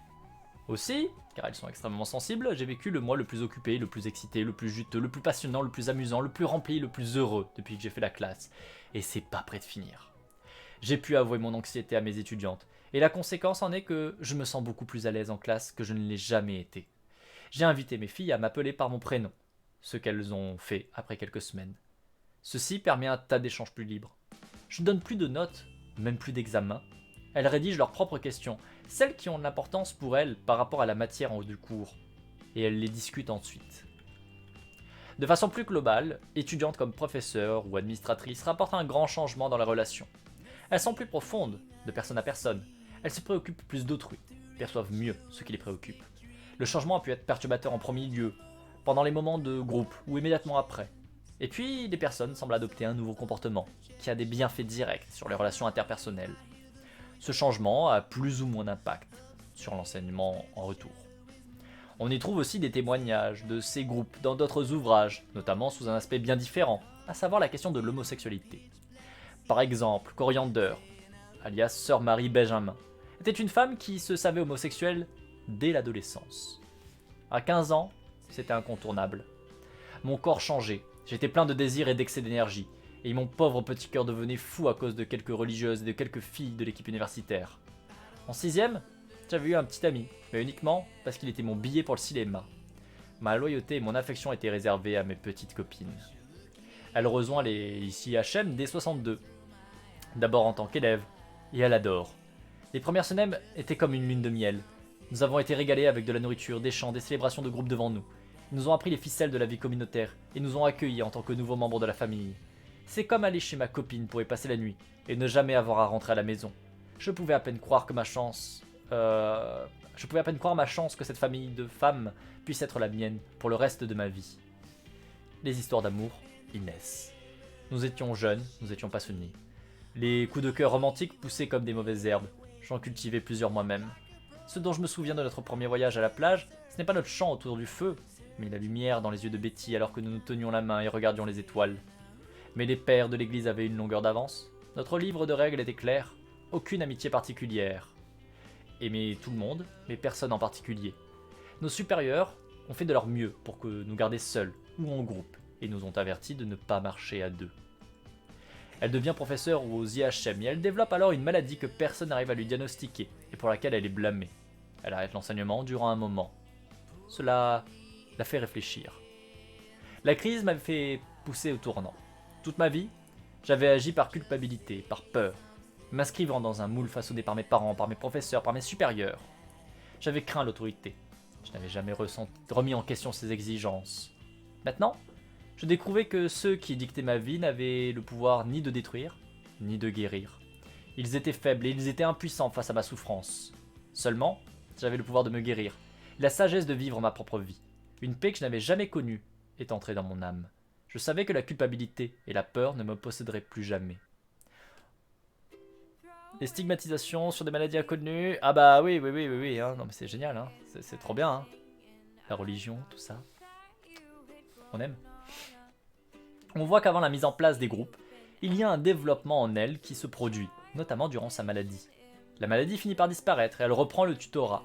Aussi, car ils sont extrêmement sensibles, j'ai vécu le mois le plus occupé, le plus excité, le plus juteux, le plus passionnant, le plus amusant, le plus rempli, le plus heureux depuis que j'ai fait la classe. Et c'est pas près de finir. J'ai pu avouer mon anxiété à mes étudiantes, et la conséquence en est que je me sens beaucoup plus à l'aise en classe que je ne l'ai jamais été. J'ai invité mes filles à m'appeler par mon prénom, ce qu'elles ont fait après quelques semaines. Ceci permet un tas d'échanges plus libres. Je ne donne plus de notes, même plus d'examens. Elles rédigent leurs propres questions, celles qui ont de l'importance pour elles par rapport à la matière du cours, et elles les discutent ensuite. De façon plus globale, étudiantes comme professeurs ou administratrices rapportent un grand changement dans la relation. Elles sont plus profondes, de personne à personne. Elles se préoccupent plus d'autrui, perçoivent mieux ce qui les préoccupe. Le changement a pu être perturbateur en premier lieu, pendant les moments de groupe ou immédiatement après. Et puis, les personnes semblent adopter un nouveau comportement, qui a des bienfaits directs sur les relations interpersonnelles. Ce changement a plus ou moins d'impact sur l'enseignement en retour. On y trouve aussi des témoignages de ces groupes dans d'autres ouvrages, notamment sous un aspect bien différent, à savoir la question de l'homosexualité. Par exemple, Coriander, alias Sœur Marie Benjamin, était une femme qui se savait homosexuelle dès l'adolescence. À 15 ans, c'était incontournable. Mon corps changeait, j'étais plein de désirs et d'excès d'énergie, et mon pauvre petit cœur devenait fou à cause de quelques religieuses et de quelques filles de l'équipe universitaire. En 6ème, j'avais eu un petit ami, mais uniquement parce qu'il était mon billet pour le cinéma. Ma loyauté et mon affection étaient réservées à mes petites copines. Elle rejoint les ICHM dès 62, d'abord en tant qu'élève, et elle adore. Les premières semaines étaient comme une lune de miel. Nous avons été régalés avec de la nourriture, des chants, des célébrations de groupe devant nous. Ils nous ont appris les ficelles de la vie communautaire et nous ont accueillis en tant que nouveaux membres de la famille. C'est comme aller chez ma copine pour y passer la nuit et ne jamais avoir à rentrer à la maison. Je pouvais à peine croire ma chance que cette famille de femmes puisse être la mienne pour le reste de ma vie. Les histoires d'amour, ils naissent. Nous étions jeunes, nous étions passionnés. Les coups de cœur romantiques poussaient comme des mauvaises herbes. J'en cultivais plusieurs moi-même. Ce dont je me souviens de notre premier voyage à la plage, ce n'est pas notre chant autour du feu, mais la lumière dans les yeux de Betty alors que nous nous tenions la main et regardions les étoiles. Mais les pères de l'église avaient une longueur d'avance. Notre livre de règles était clair. Aucune amitié particulière. Aimer tout le monde, mais personne en particulier. Nos supérieurs ont fait de leur mieux pour que nous garder seuls ou en groupe, et nous ont avertis de ne pas marcher à deux. Elle devient professeure aux IHM et elle développe alors une maladie que personne n'arrive à lui diagnostiquer et pour laquelle elle est blâmée. Elle arrête l'enseignement durant un moment. Cela la fait réfléchir. La crise m'avait fait pousser au tournant. Toute ma vie, j'avais agi par culpabilité, par peur, m'inscrivant dans un moule façonné par mes parents, par mes professeurs, par mes supérieurs. J'avais craint l'autorité. Je n'avais jamais remis en question ses exigences. Maintenant, je découvrais que ceux qui dictaient ma vie n'avaient le pouvoir ni de détruire, ni de guérir. Ils étaient faibles et ils étaient impuissants face à ma souffrance. Seulement, j'avais le pouvoir de me guérir, la sagesse de vivre ma propre vie. Une paix que je n'avais jamais connue est entrée dans mon âme. Je savais que la culpabilité et la peur ne me posséderaient plus jamais. Les stigmatisations sur des maladies inconnues, ah bah oui, hein. Non mais c'est génial, hein. C'est trop bien, hein. La religion, tout ça. On aime. On voit qu'avant la mise en place des groupes, il y a un développement en elle qui se produit, notamment durant sa maladie. La maladie finit par disparaître et elle reprend le tutorat.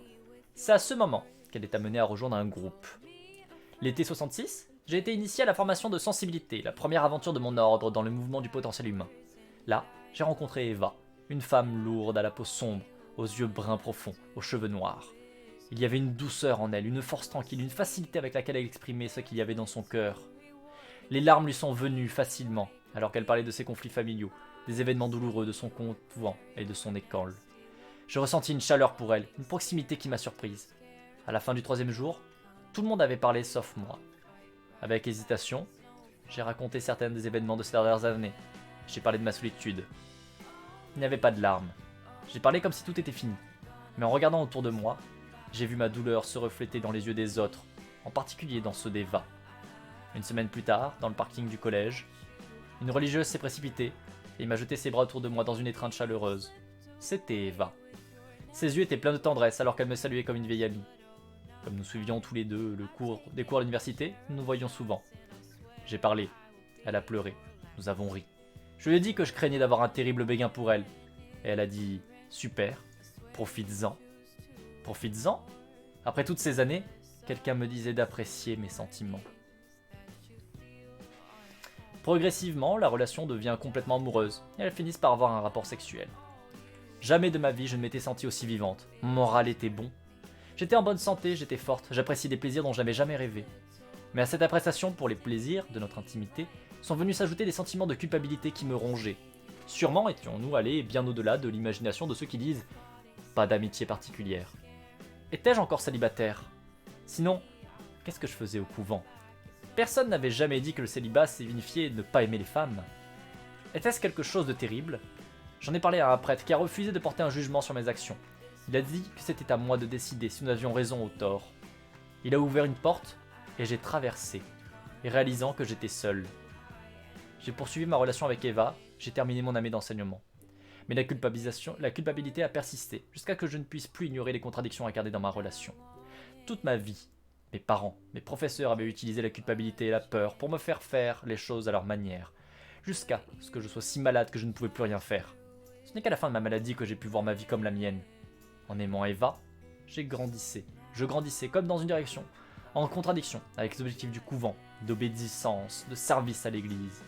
C'est à ce moment qu'elle est amenée à rejoindre un groupe. L'été 66, j'ai été initié à la formation de sensibilité, la première aventure de mon ordre dans le mouvement du potentiel humain. Là, j'ai rencontré Eva, une femme lourde à la peau sombre, aux yeux bruns profonds, aux cheveux noirs. Il y avait une douceur en elle, une force tranquille, une facilité avec laquelle elle exprimait ce qu'il y avait dans son cœur. Les larmes lui sont venues facilement, alors qu'elle parlait de ses conflits familiaux, des événements douloureux de son convent et de son école. Je ressentis une chaleur pour elle, une proximité qui m'a surprise. À la fin du 3e jour, tout le monde avait parlé sauf moi. Avec hésitation, j'ai raconté certains des événements de ces dernières années. J'ai parlé de ma solitude. Il n'y avait pas de larmes. J'ai parlé comme si tout était fini. Mais en regardant autour de moi, j'ai vu ma douleur se refléter dans les yeux des autres, en particulier dans ceux d'Eva. Une semaine plus tard, dans le parking du collège, une religieuse s'est précipitée et m'a jeté ses bras autour de moi dans une étreinte chaleureuse. C'était Eva. Ses yeux étaient pleins de tendresse alors qu'elle me saluait comme une vieille amie. Comme nous suivions tous les deux des cours à l'université, nous nous voyions souvent. J'ai parlé, elle a pleuré, nous avons ri. Je lui ai dit que je craignais d'avoir un terrible béguin pour elle. Et elle a dit « Super, profites-en. » Profites-en? Après toutes ces années, quelqu'un me disait d'apprécier mes sentiments. Progressivement, la relation devient complètement amoureuse et elles finissent par avoir un rapport sexuel. Jamais de ma vie je ne m'étais sentie aussi vivante. Mon moral était bon. J'étais en bonne santé, j'étais forte, j'appréciais des plaisirs dont j'avais jamais rêvé. Mais à cette appréciation pour les plaisirs de notre intimité, sont venus s'ajouter des sentiments de culpabilité qui me rongeaient. Sûrement étions-nous allés bien au-delà de l'imagination de ceux qui disent « pas d'amitié particulière ». Étais-je encore célibataire? Sinon, qu'est-ce que je faisais au couvent? Personne n'avait jamais dit que le célibat signifiait ne pas aimer les femmes. Était-ce quelque chose de terrible? J'en ai parlé à un prêtre qui a refusé de porter un jugement sur mes actions. Il a dit que c'était à moi de décider si nous avions raison ou tort. Il a ouvert une porte et j'ai traversé, réalisant que j'étais seul. J'ai poursuivi ma relation avec Eva, j'ai terminé mon année d'enseignement. Mais la culpabilité a persisté, jusqu'à ce que je ne puisse plus ignorer les contradictions incarnées dans ma relation. Toute ma vie, mes parents, mes professeurs avaient utilisé la culpabilité et la peur pour me faire les choses à leur manière, jusqu'à ce que je sois si malade que je ne pouvais plus rien faire. Ce n'est qu'à la fin de ma maladie que j'ai pu voir ma vie comme la mienne. En aimant Eva, je grandissais comme dans une direction, en contradiction avec les objectifs du couvent, d'obéissance, de service à l'église.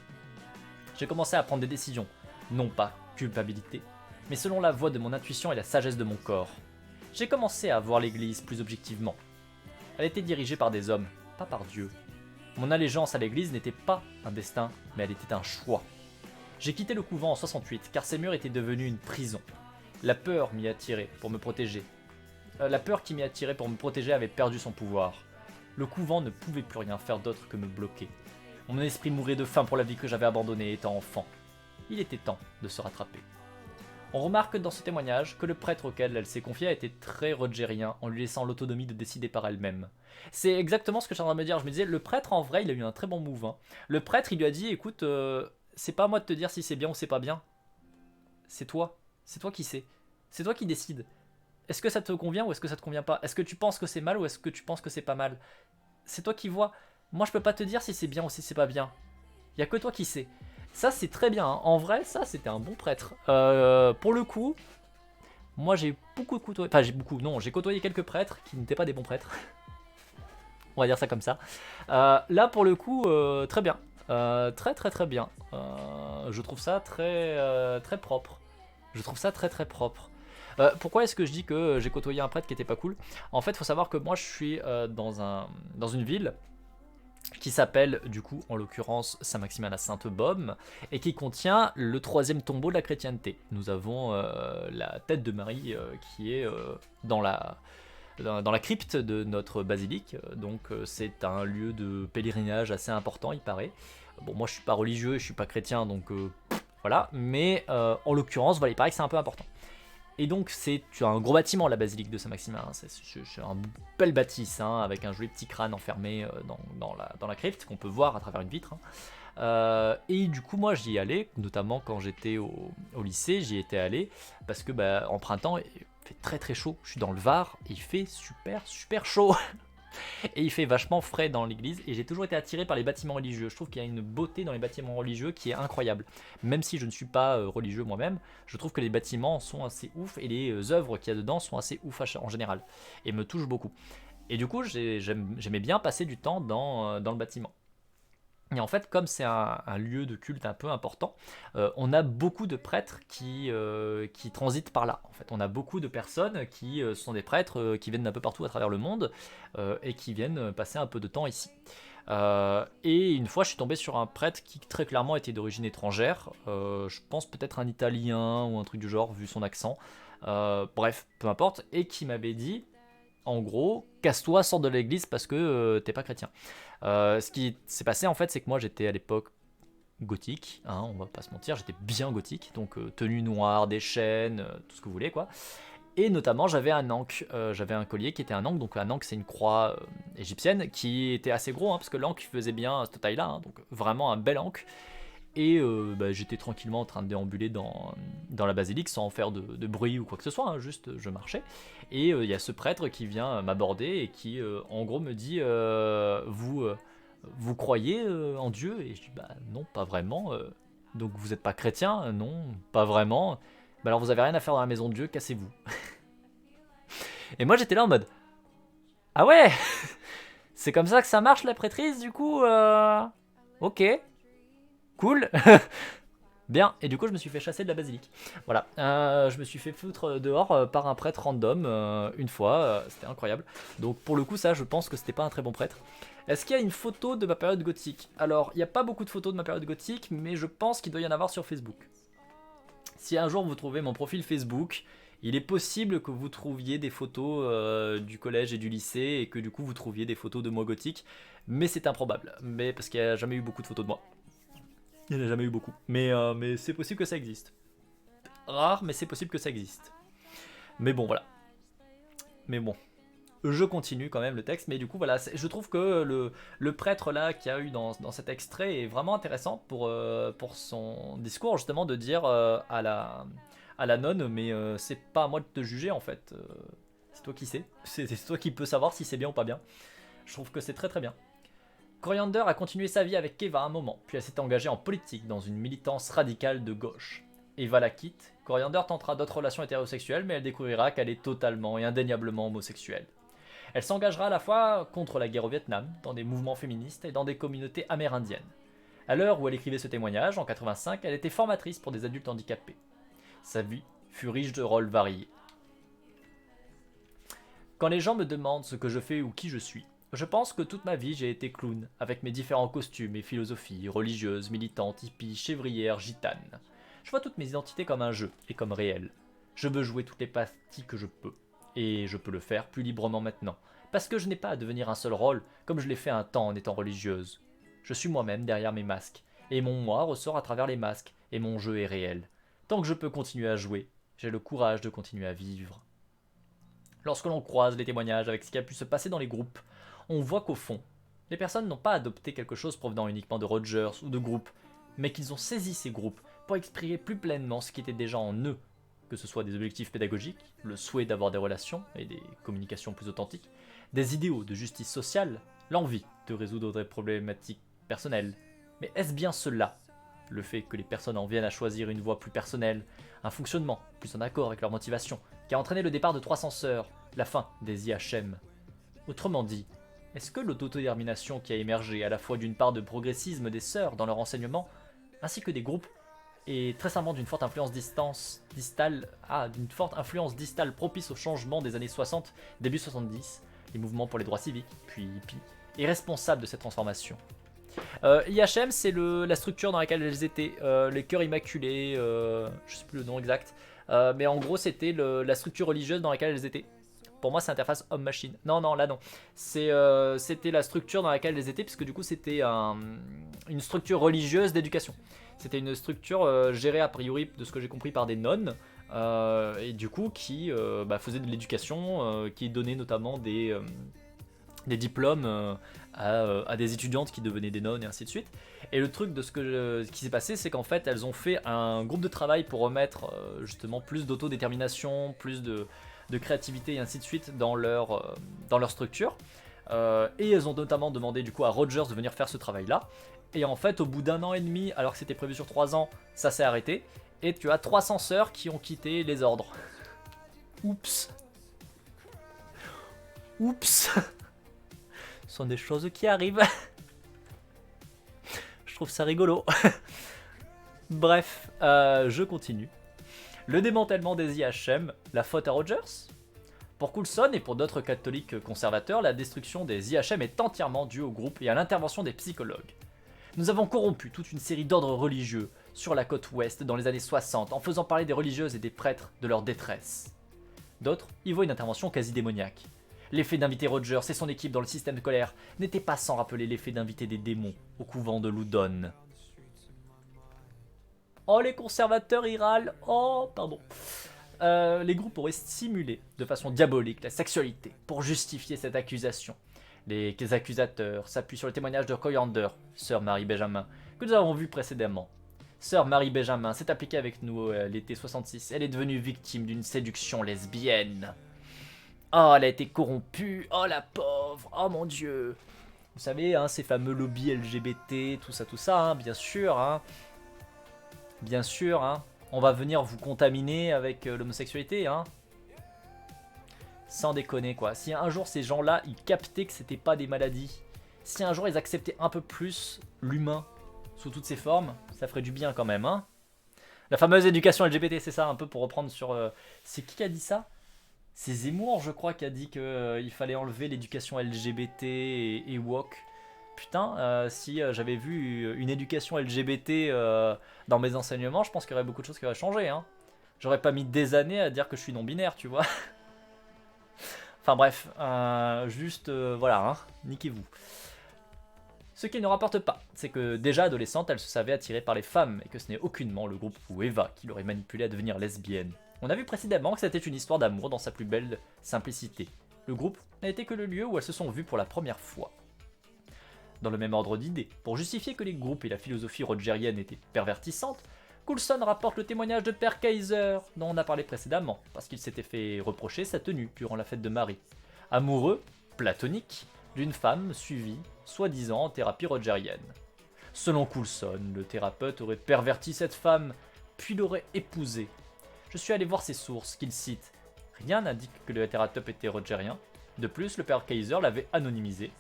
J'ai commencé à prendre des décisions, non pas culpabilité, mais selon la voix de mon intuition et la sagesse de mon corps. J'ai commencé à voir l'église plus objectivement. Elle était dirigée par des hommes, pas par Dieu. Mon allégeance à l'église n'était pas un destin, mais elle était un choix. J'ai quitté le couvent en 68 car ces murs étaient devenus une prison. La peur m'y attirait pour me protéger. La peur qui m'y attirait pour me protéger avait perdu son pouvoir. Le couvent ne pouvait plus rien faire d'autre que me bloquer. Mon esprit mourait de faim pour la vie que j'avais abandonnée étant enfant. Il était temps de se rattraper. On remarque dans ce témoignage que le prêtre auquel elle s'est confiée a été très rogérien en lui laissant l'autonomie de décider par elle-même. C'est exactement ce que je suis en train de me dire. Je me disais, le prêtre en vrai, il a eu un très bon move. Le prêtre, il lui a dit, écoute, c'est pas à moi de te dire si c'est bien ou c'est pas bien. C'est toi qui sais. C'est toi qui décides. Est-ce que ça te convient ou est-ce que ça te convient pas? Est-ce que tu penses que c'est mal ou est-ce que tu penses que c'est pas mal? C'est toi qui vois. Moi, je peux pas te dire si c'est bien ou si c'est pas bien. Il y a que toi qui sais. Ça, c'est très bien. En vrai, ça, c'était un bon prêtre. Pour le coup, moi, j'ai beaucoup côtoyé... Enfin, j'ai côtoyé quelques prêtres qui n'étaient pas des bons prêtres. On va dire ça comme ça. Là, pour le coup, très bien. Très bien. Je trouve ça très propre. Je trouve ça très propre. Pourquoi est-ce que je dis que j'ai côtoyé un prêtre qui était pas cool? En fait, il faut savoir que moi, je suis dans une ville qui s'appelle, du coup, en l'occurrence, Saint-Maximin la Sainte-Baume, et qui contient le 3e tombeau de la chrétienté. Nous avons la tête de Marie qui est dans la crypte de notre basilique, donc c'est un lieu de pèlerinage assez important, il paraît. Bon, moi je suis pas religieux, je suis pas chrétien, donc voilà, mais en l'occurrence, voilà, il paraît que c'est un peu important. Et donc tu as un gros bâtiment, la basilique de Saint-Maximin, hein. C'est un bel bâtisse, hein, avec un joli petit crâne enfermé dans la crypte qu'on peut voir à travers une vitre. Et du coup moi j'y allais, notamment quand j'étais au lycée, j'y étais allé, parce que en printemps il fait très chaud, je suis dans le Var, et il fait super chaud. Et il fait vachement frais dans l'église, et j'ai toujours été attiré par les bâtiments religieux. Je trouve qu'il y a une beauté dans les bâtiments religieux qui est incroyable. Même si je ne suis pas religieux moi-même, je trouve que les bâtiments sont assez ouf, et les œuvres qu'il y a dedans sont assez ouf en général, et me touchent beaucoup. Et du coup, j'aimais bien passer du temps dans le bâtiment. Et en fait, comme c'est un lieu de culte un peu important, on a beaucoup de prêtres qui transitent par là. En fait, on a beaucoup de personnes qui sont des prêtres qui viennent d'un peu partout à travers le monde et qui viennent passer un peu de temps ici. Et une fois, je suis tombé sur un prêtre qui très clairement était d'origine étrangère. Je pense peut-être un Italien ou un truc du genre, vu son accent. Bref, peu importe. Et qui m'avait dit, en gros, casse-toi, sors de l'église parce que t'es pas chrétien. Ce qui s'est passé en fait, c'est que moi j'étais à l'époque gothique, hein, on va pas se mentir, j'étais bien gothique, donc tenue noire, des chaînes, tout ce que vous voulez quoi. Et notamment j'avais un ankh, j'avais un collier qui était un ankh, donc un ankh c'est une croix égyptienne qui était assez gros, hein, parce que l'ankh faisait bien cette taille là, hein, donc vraiment un bel ankh. Et j'étais tranquillement en train de déambuler dans la basilique sans faire de bruit ou quoi que ce soit, hein, juste je marchais. Et il y a ce prêtre qui vient m'aborder et qui en gros me dit vous croyez en Dieu? Et je dis bah non, pas vraiment. Donc vous n'êtes pas chrétien? Non, pas vraiment. Bah alors vous avez rien à faire dans la maison de Dieu, cassez-vous. Et moi j'étais là en mode ah ouais, c'est comme ça que ça marche la prêtrise du coup ok, cool. Bien, et du coup je me suis fait chasser de la basilique. Voilà, je me suis fait foutre dehors par un prêtre random une fois, c'était incroyable. Donc pour le coup ça je pense que c'était pas un très bon prêtre. Est-ce qu'il y a une photo de ma période gothique? Alors il n'y a pas beaucoup de photos de ma période gothique, mais je pense qu'il doit y en avoir sur Facebook. Si un jour vous trouvez mon profil Facebook, il est possible que vous trouviez des photos du collège et du lycée et que du coup vous trouviez des photos de moi gothique, mais c'est improbable, mais parce qu'il n'y a jamais eu beaucoup de photos de moi. Il n'y en a jamais eu beaucoup. Mais c'est possible que ça existe. Rare, mais c'est possible que ça existe. Mais bon, voilà. Mais bon. Je continue quand même le texte. Mais du coup, voilà. Je trouve que le prêtre là qu'il y a eu dans cet extrait est vraiment intéressant pour son discours, justement, de dire à la nonne, mais c'est pas à moi de te juger en fait. C'est toi qui sais. C'est toi qui peux savoir si c'est bien ou pas bien. Je trouve que c'est très très bien. Coriander a continué sa vie avec Eva un moment, puis elle s'est engagée en politique dans une militance radicale de gauche. Eva la quitte, Coriander tentera d'autres relations hétérosexuelles, mais elle découvrira qu'elle est totalement et indéniablement homosexuelle. Elle s'engagera à la fois contre la guerre au Vietnam, dans des mouvements féministes et dans des communautés amérindiennes. À l'heure où elle écrivait ce témoignage, en 85, elle était formatrice pour des adultes handicapés. Sa vie fut riche de rôles variés. Quand les gens me demandent ce que je fais ou qui je suis, je pense que toute ma vie j'ai été clown, avec mes différents costumes et philosophies, religieuse, militante, hippie, chevrière, gitane. Je vois toutes mes identités comme un jeu, et comme réel. Je veux jouer toutes les parties que je peux. Et je peux le faire plus librement maintenant, parce que je n'ai pas à devenir un seul rôle, comme je l'ai fait un temps en étant religieuse. Je suis moi-même derrière mes masques, et mon moi ressort à travers les masques, et mon jeu est réel. Tant que je peux continuer à jouer, j'ai le courage de continuer à vivre. Lorsque l'on croise les témoignages avec ce qui a pu se passer dans les groupes, on voit qu'au fond, les personnes n'ont pas adopté quelque chose provenant uniquement de Rogers ou de groupes, mais qu'ils ont saisi ces groupes pour exprimer plus pleinement ce qui était déjà en eux, que ce soit des objectifs pédagogiques, le souhait d'avoir des relations et des communications plus authentiques, des idéaux de justice sociale, l'envie de résoudre des problématiques personnelles. Mais est-ce bien cela, le fait que les personnes en viennent à choisir une voie plus personnelle, un fonctionnement plus en accord avec leur motivation, qui a entraîné le départ de 300 sœurs, la fin des IHM? Autrement dit, est-ce que l'autodétermination qui a émergé à la fois d'une part de progressisme des sœurs dans leur enseignement, ainsi que des groupes, et très simplement d'une forte influence distale propice au changement des années 60, début 70, les mouvements pour les droits civiques, puis hippie, est responsable de cette transformation? IHM, c'est la structure dans laquelle elles étaient, les cœurs immaculés, je sais plus le nom exact, mais en gros c'était la structure religieuse dans laquelle elles étaient. Pour moi, c'est interface homme-machine. Non, là non. C'était la structure dans laquelle elles étaient, puisque du coup, c'était une structure religieuse d'éducation. C'était une structure gérée a priori, de ce que j'ai compris, par des nonnes, et du coup, qui faisait de l'éducation, qui donnait notamment des diplômes à des étudiantes qui devenaient des nonnes, et ainsi de suite. Et le truc de ce qui s'est passé, c'est qu'en fait, elles ont fait un groupe de travail pour remettre justement plus d'autodétermination, plus de créativité et ainsi de suite dans leur structure. Et elles ont notamment demandé du coup à Rogers de venir faire ce travail-là. Et en fait, au bout d'un an et demi, alors que c'était prévu sur 3 ans, ça s'est arrêté. Et tu as 300 sœurs qui ont quitté les ordres. Oups. Oups. Ce sont des choses qui arrivent. Je trouve ça rigolo. Bref, je continue. Le démantèlement des IHM, la faute à Rogers? Pour Coulson et pour d'autres catholiques conservateurs, la destruction des IHM est entièrement due au groupe et à l'intervention des psychologues. Nous avons corrompu toute une série d'ordres religieux sur la côte ouest dans les années 60 en faisant parler des religieuses et des prêtres de leur détresse. D'autres y voient une intervention quasi démoniaque. L'effet d'inviter Rogers et son équipe dans le système de colère n'était pas sans rappeler l'effet d'inviter des démons au couvent de Loudon. Oh, les conservateurs y râlent. Oh, pardon. Les groupes auraient stimulé de façon diabolique la sexualité pour justifier cette accusation. Les accusateurs s'appuient sur le témoignage de Coriander, sœur Marie Benjamin, que nous avons vu précédemment. Sœur Marie Benjamin s'est appliquée avec nous l'été 66. Elle est devenue victime d'une séduction lesbienne. Oh, elle a été corrompue. Oh, la pauvre. Oh, mon Dieu. Vous savez, hein, ces fameux lobbies LGBT, tout ça, hein, bien sûr. Hein. Bien sûr, hein. On va venir vous contaminer avec l'homosexualité, hein. Sans déconner, quoi. Si un jour, ces gens-là, ils captaient que c'était pas des maladies, si un jour, ils acceptaient un peu plus l'humain sous toutes ses formes, ça ferait du bien quand même, hein. La fameuse éducation LGBT, c'est ça, un peu pour reprendre sur... C'est qui a dit ça? C'est Zemmour, je crois, qui a dit qu'il fallait enlever l'éducation LGBT et woke. Putain, si j'avais vu une éducation LGBT dans mes enseignements, je pense qu'il y aurait beaucoup de choses qui auraient changé. Hein. J'aurais pas mis des années à dire que je suis non-binaire, tu vois. Enfin bref, juste voilà, hein, niquez-vous. Ce qui ne rapporte pas, c'est que déjà adolescente, elle se savait attirée par les femmes et que ce n'est aucunement le groupe ou Eva qui l'aurait manipulée à devenir lesbienne. On a vu précédemment que c'était une histoire d'amour dans sa plus belle simplicité. Le groupe n'a été que le lieu où elles se sont vues pour la première fois. Dans le même ordre d'idées, pour justifier que les groupes et la philosophie rogerienne étaient pervertissantes, Coulson rapporte le témoignage de Père Kaiser, dont on a parlé précédemment, parce qu'il s'était fait reprocher sa tenue durant la fête de Marie. Amoureux, platonique, d'une femme suivie, soi-disant en thérapie rogerienne. Selon Coulson, le thérapeute aurait perverti cette femme, puis l'aurait épousée. Je suis allé voir ses sources, qu'il cite. Rien n'indique que le thérapeute était rogerien. De plus, le Père Kaiser l'avait anonymisé.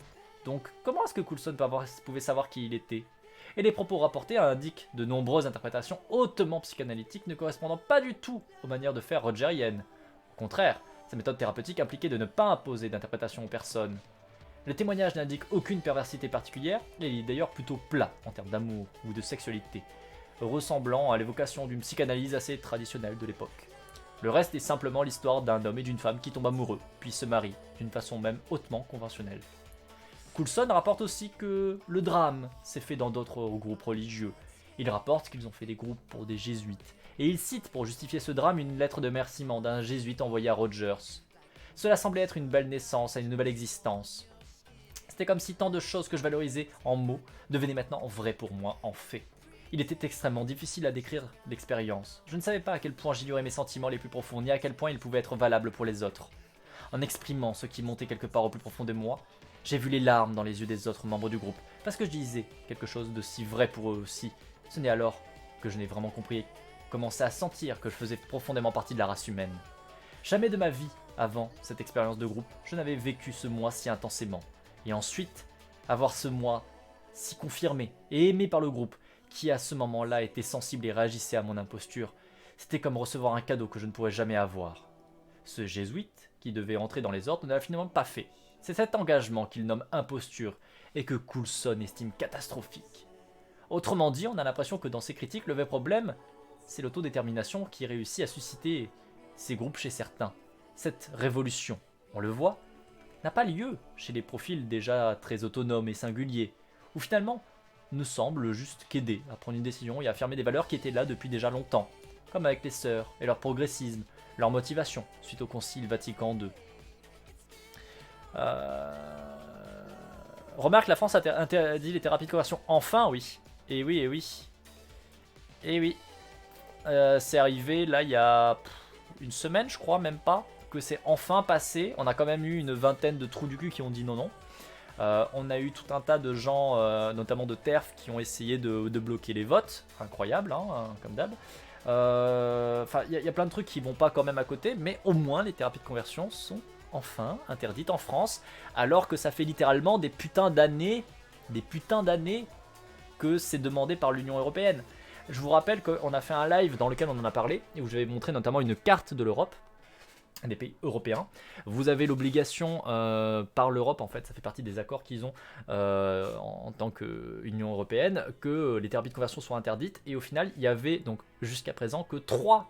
Donc, comment est-ce que Coulson pouvait savoir qui il était? Et les propos rapportés indiquent de nombreuses interprétations hautement psychanalytiques ne correspondant pas du tout aux manières de faire rogeriennes. Au contraire, sa méthode thérapeutique impliquait de ne pas imposer d'interprétation aux personnes. Le témoignage n'indique aucune perversité particulière, et il est d'ailleurs plutôt plat en termes d'amour ou de sexualité, ressemblant à l'évocation d'une psychanalyse assez traditionnelle de l'époque. Le reste est simplement l'histoire d'un homme et d'une femme qui tombent amoureux, puis se marient, d'une façon même hautement conventionnelle. Coulson rapporte aussi que le drame s'est fait dans d'autres groupes religieux. Il rapporte qu'ils ont fait des groupes pour des jésuites, et il cite pour justifier ce drame une lettre de remerciement d'un jésuite envoyé à Rogers. Cela semblait être une belle naissance à une nouvelle existence. C'était comme si tant de choses que je valorisais en mots devenaient maintenant vraies pour moi en fait. Il était extrêmement difficile à décrire l'expérience. Je ne savais pas à quel point j'ignorais mes sentiments les plus profonds, ni à quel point ils pouvaient être valables pour les autres. En exprimant ce qui montait quelque part au plus profond de moi, j'ai vu les larmes dans les yeux des autres membres du groupe, parce que je disais quelque chose de si vrai pour eux aussi. Ce n'est alors que je n'ai vraiment compris, commencé à sentir que je faisais profondément partie de la race humaine. Jamais de ma vie, avant cette expérience de groupe, je n'avais vécu ce moi si intensément. Et ensuite, avoir ce moi si confirmé et aimé par le groupe, qui à ce moment-là était sensible et réagissait à mon imposture, c'était comme recevoir un cadeau que je ne pourrais jamais avoir. Ce jésuite, qui devait entrer dans les ordres, ne l'a finalement pas fait. C'est cet engagement qu'il nomme imposture et que Coulson estime catastrophique. Autrement dit, on a l'impression que dans ses critiques, le vrai problème, c'est l'autodétermination qui réussit à susciter ces groupes chez certains. Cette révolution, on le voit, n'a pas lieu chez les profils déjà très autonomes et singuliers, où finalement, nous semble juste qu'aider à prendre une décision et à affirmer des valeurs qui étaient là depuis déjà longtemps, comme avec les sœurs et leur progressisme, leur motivation suite au Concile Vatican II. Remarque, la France a interdit les thérapies de conversion. Enfin, oui. Et oui, et oui. Et oui. C'est arrivé là il y a une semaine, je crois, même pas, que c'est enfin passé. On a quand même eu une vingtaine de trous du cul qui ont dit non, non. On a eu tout un tas de gens, notamment de TERF, qui ont essayé de bloquer les votes. Incroyable, hein, comme d'hab. Enfin, il y a plein de trucs qui vont pas quand même à côté, mais au moins les thérapies de conversion sont enfin interdites en France, alors que ça fait littéralement des putains d'années que c'est demandé par l'Union Européenne. Je vous rappelle qu'on a fait un live dans lequel on en a parlé, et où j'avais montré notamment une carte de l'Europe, des pays européens. Vous avez l'obligation par l'Europe, en fait, ça fait partie des accords qu'ils ont en tant qu'Union Européenne, que les thérapies de conversion soient interdites, et au final, il y avait donc jusqu'à présent que 3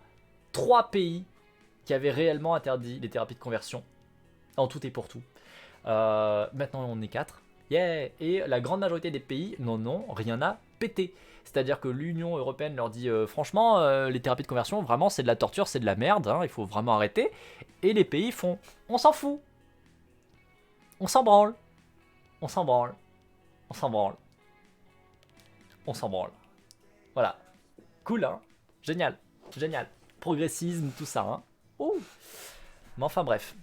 pays qui avaient réellement interdit les thérapies de conversion, en tout et pour tout. Maintenant, on est 4. Yeah. Et la grande majorité des pays, non, rien n'a pété. C'est-à-dire que l'Union Européenne leur dit franchement, les thérapies de conversion, vraiment, c'est de la torture, c'est de la merde, hein, il faut vraiment arrêter. Et les pays font, on s'en fout. On s'en branle. On s'en branle. On s'en branle. On s'en branle. Voilà. Cool, hein? Génial, génial. Progressisme, tout ça, hein? Oh! Mais enfin bref.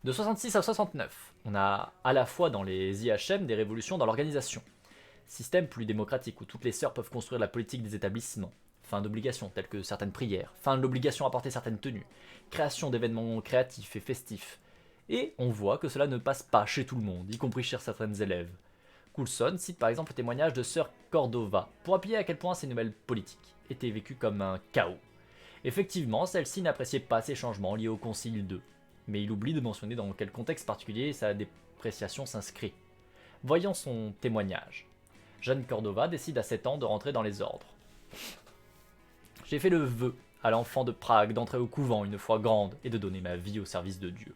De 66 à 69, on a à la fois dans les IHM des révolutions dans l'organisation. Système plus démocratique où toutes les sœurs peuvent construire la politique des établissements. Fin d'obligations telles que certaines prières. Fin de l'obligation à porter certaines tenues. Création d'événements créatifs et festifs. Et on voit que cela ne passe pas chez tout le monde, y compris chez certaines élèves. Coulson cite par exemple le témoignage de sœur Cordova pour appuyer à quel point ces nouvelles politiques étaient vécues comme un chaos. Effectivement, celle-ci n'appréciait pas ces changements liés au Concile II, mais il oublie de mentionner dans quel contexte particulier sa dépréciation s'inscrit. Voyons son témoignage. Jeanne Cordova décide à 7 ans de rentrer dans les ordres. J'ai fait le vœu à l'enfant de Prague d'entrer au couvent une fois grande et de donner ma vie au service de Dieu.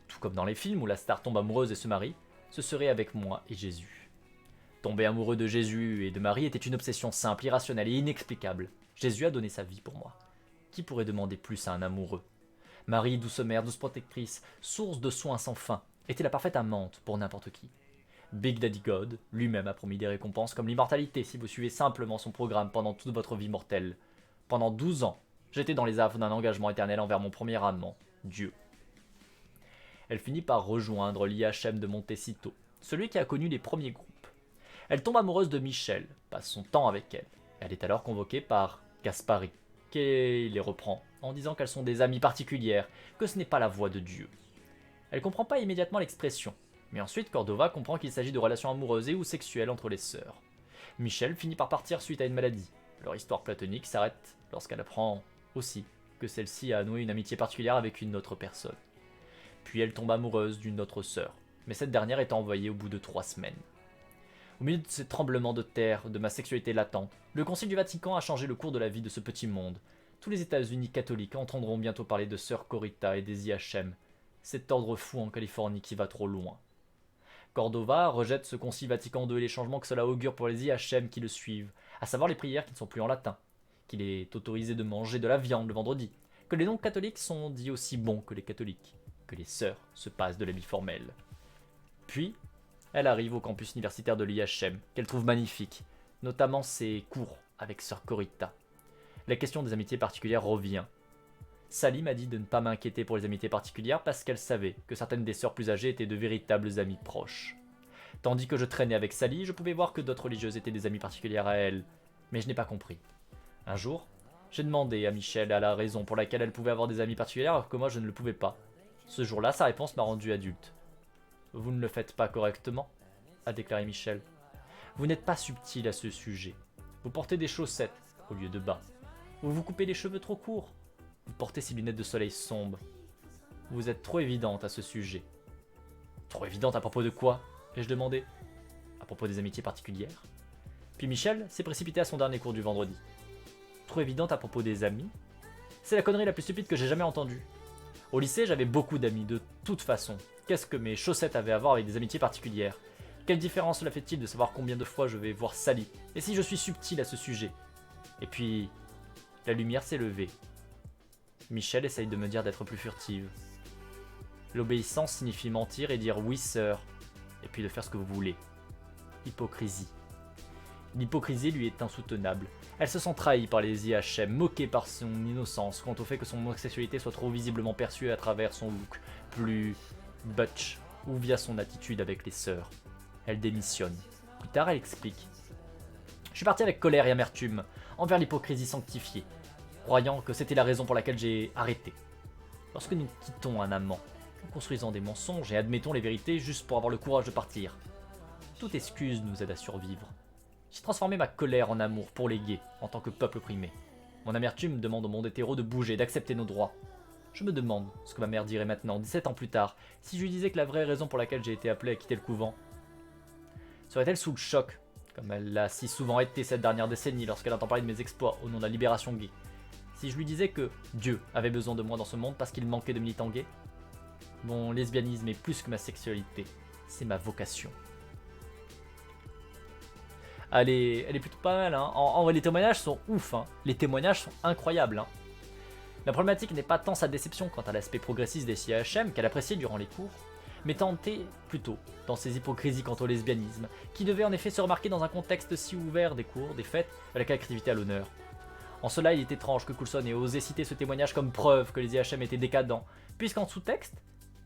Tout comme dans les films où la star tombe amoureuse et se marie, ce serait avec moi et Jésus. Tomber amoureux de Jésus et de Marie était une obsession simple, irrationnelle et inexplicable. Jésus a donné sa vie pour moi. Qui pourrait demander plus à un amoureux? Marie, douce mère, douce protectrice, source de soins sans fin, était la parfaite amante pour n'importe qui. Big Daddy God lui-même a promis des récompenses comme l'immortalité si vous suivez simplement son programme pendant toute votre vie mortelle. Pendant 12 ans, j'étais dans les affres d'un engagement éternel envers mon premier amant, Dieu. Elle finit par rejoindre l'IHM de Montecito, celui qui a connu les premiers groupes. Elle tombe amoureuse de Michel, passe son temps avec elle. Elle est alors convoquée par Gaspari, qui les reprend en disant qu'elles sont des amies particulières, que ce n'est pas la voix de Dieu. Elle comprend pas immédiatement l'expression, mais ensuite Cordova comprend qu'il s'agit de relations amoureuses et ou sexuelles entre les sœurs. Michel finit par partir suite à une maladie. Leur histoire platonique s'arrête lorsqu'elle apprend aussi que celle-ci a noué une amitié particulière avec une autre personne. Puis elle tombe amoureuse d'une autre sœur, mais cette dernière est envoyée au bout de 3 semaines. Au milieu de ces tremblements de terre, de ma sexualité latente, le Concile du Vatican a changé le cours de la vie de ce petit monde. Tous les États-Unis catholiques entendront bientôt parler de Sœur Corita et des IHM, cet ordre fou en Californie qui va trop loin. Cordova rejette ce Concile Vatican II et les changements que cela augure pour les IHM qui le suivent, à savoir les prières qui ne sont plus en latin, qu'il est autorisé de manger de la viande le vendredi, que les non-catholiques sont dits aussi bons que les catholiques, que les sœurs se passent de l'habit formel. Puis, elle arrive au campus universitaire de l'IHM, qu'elle trouve magnifique, notamment ses cours avec Sœur Corita. La question des amitiés particulières revient. Sally m'a dit de ne pas m'inquiéter pour les amitiés particulières parce qu'elle savait que certaines des sœurs plus âgées étaient de véritables amies proches. Tandis que je traînais avec Sally, je pouvais voir que d'autres religieuses étaient des amies particulières à elle, mais je n'ai pas compris. Un jour, j'ai demandé à Michel la raison pour laquelle elle pouvait avoir des amies particulières alors que moi je ne le pouvais pas. Ce jour-là, sa réponse m'a rendu adulte. « Vous ne le faites pas correctement », a déclaré Michel. « Vous n'êtes pas subtil à ce sujet. Vous portez des chaussettes au lieu de bas. Vous vous coupez les cheveux trop courts. Vous portez ces lunettes de soleil sombres. Vous êtes trop évidente à ce sujet. » Trop évidente à propos de quoi? Ai-je demandé. À propos des amitiés particulières. Puis Michel s'est précipité à son dernier cours du vendredi. Trop évidente à propos des amis? C'est la connerie la plus stupide que j'ai jamais entendue. Au lycée, j'avais beaucoup d'amis, de toute façon. Qu'est-ce que mes chaussettes avaient à voir avec des amitiés particulières? Quelle différence cela fait-il de savoir combien de fois je vais voir Sally? Et si je suis subtil à ce sujet? Et puis, la lumière s'est levée. Michel essaye de me dire d'être plus furtive. L'obéissance signifie mentir et dire oui sœur, et puis de faire ce que vous voulez. Hypocrisie. L'hypocrisie lui est insoutenable. Elle se sent trahie par les IHM, moquée par son innocence quant au fait que son homosexualité soit trop visiblement perçue à travers son look, plus butch, ou via son attitude avec les sœurs. Elle démissionne. Plus tard, elle explique. Je suis parti avec colère et amertume envers l'hypocrisie sanctifiée, croyant que c'était la raison pour laquelle j'ai arrêté. Lorsque nous quittons un amant, nous construisons des mensonges et admettons les vérités juste pour avoir le courage de partir. Toute excuse nous aide à survivre. J'ai transformé ma colère en amour pour les gays en tant que peuple opprimé. Mon amertume demande au monde hétéro de bouger, d'accepter nos droits. Je me demande ce que ma mère dirait maintenant, 17 ans plus tard, si je lui disais que la vraie raison pour laquelle j'ai été appelé à quitter le couvent. Serait-elle sous le choc, comme elle l'a si souvent été cette dernière décennie lorsqu'elle entend parler de mes exploits au nom de la libération gay? Si je lui disais que Dieu avait besoin de moi dans ce monde parce qu'il manquait de militants gays? Mon lesbianisme est plus que ma sexualité, c'est ma vocation. Elle est plutôt pas mal, hein. En vrai, les témoignages sont ouf, hein. Les témoignages sont incroyables, hein. La problématique n'est pas tant sa déception quant à l'aspect progressiste des CHM qu'elle appréciait durant les cours, mais tenté plutôt dans ses hypocrisies quant au lesbianisme, qui devait en effet se remarquer dans un contexte si ouvert des cours, des fêtes, avec l'activité à l'honneur. En cela, il est étrange que Coulson ait osé citer ce témoignage comme preuve que les IHM étaient décadents, puisqu'en sous-texte,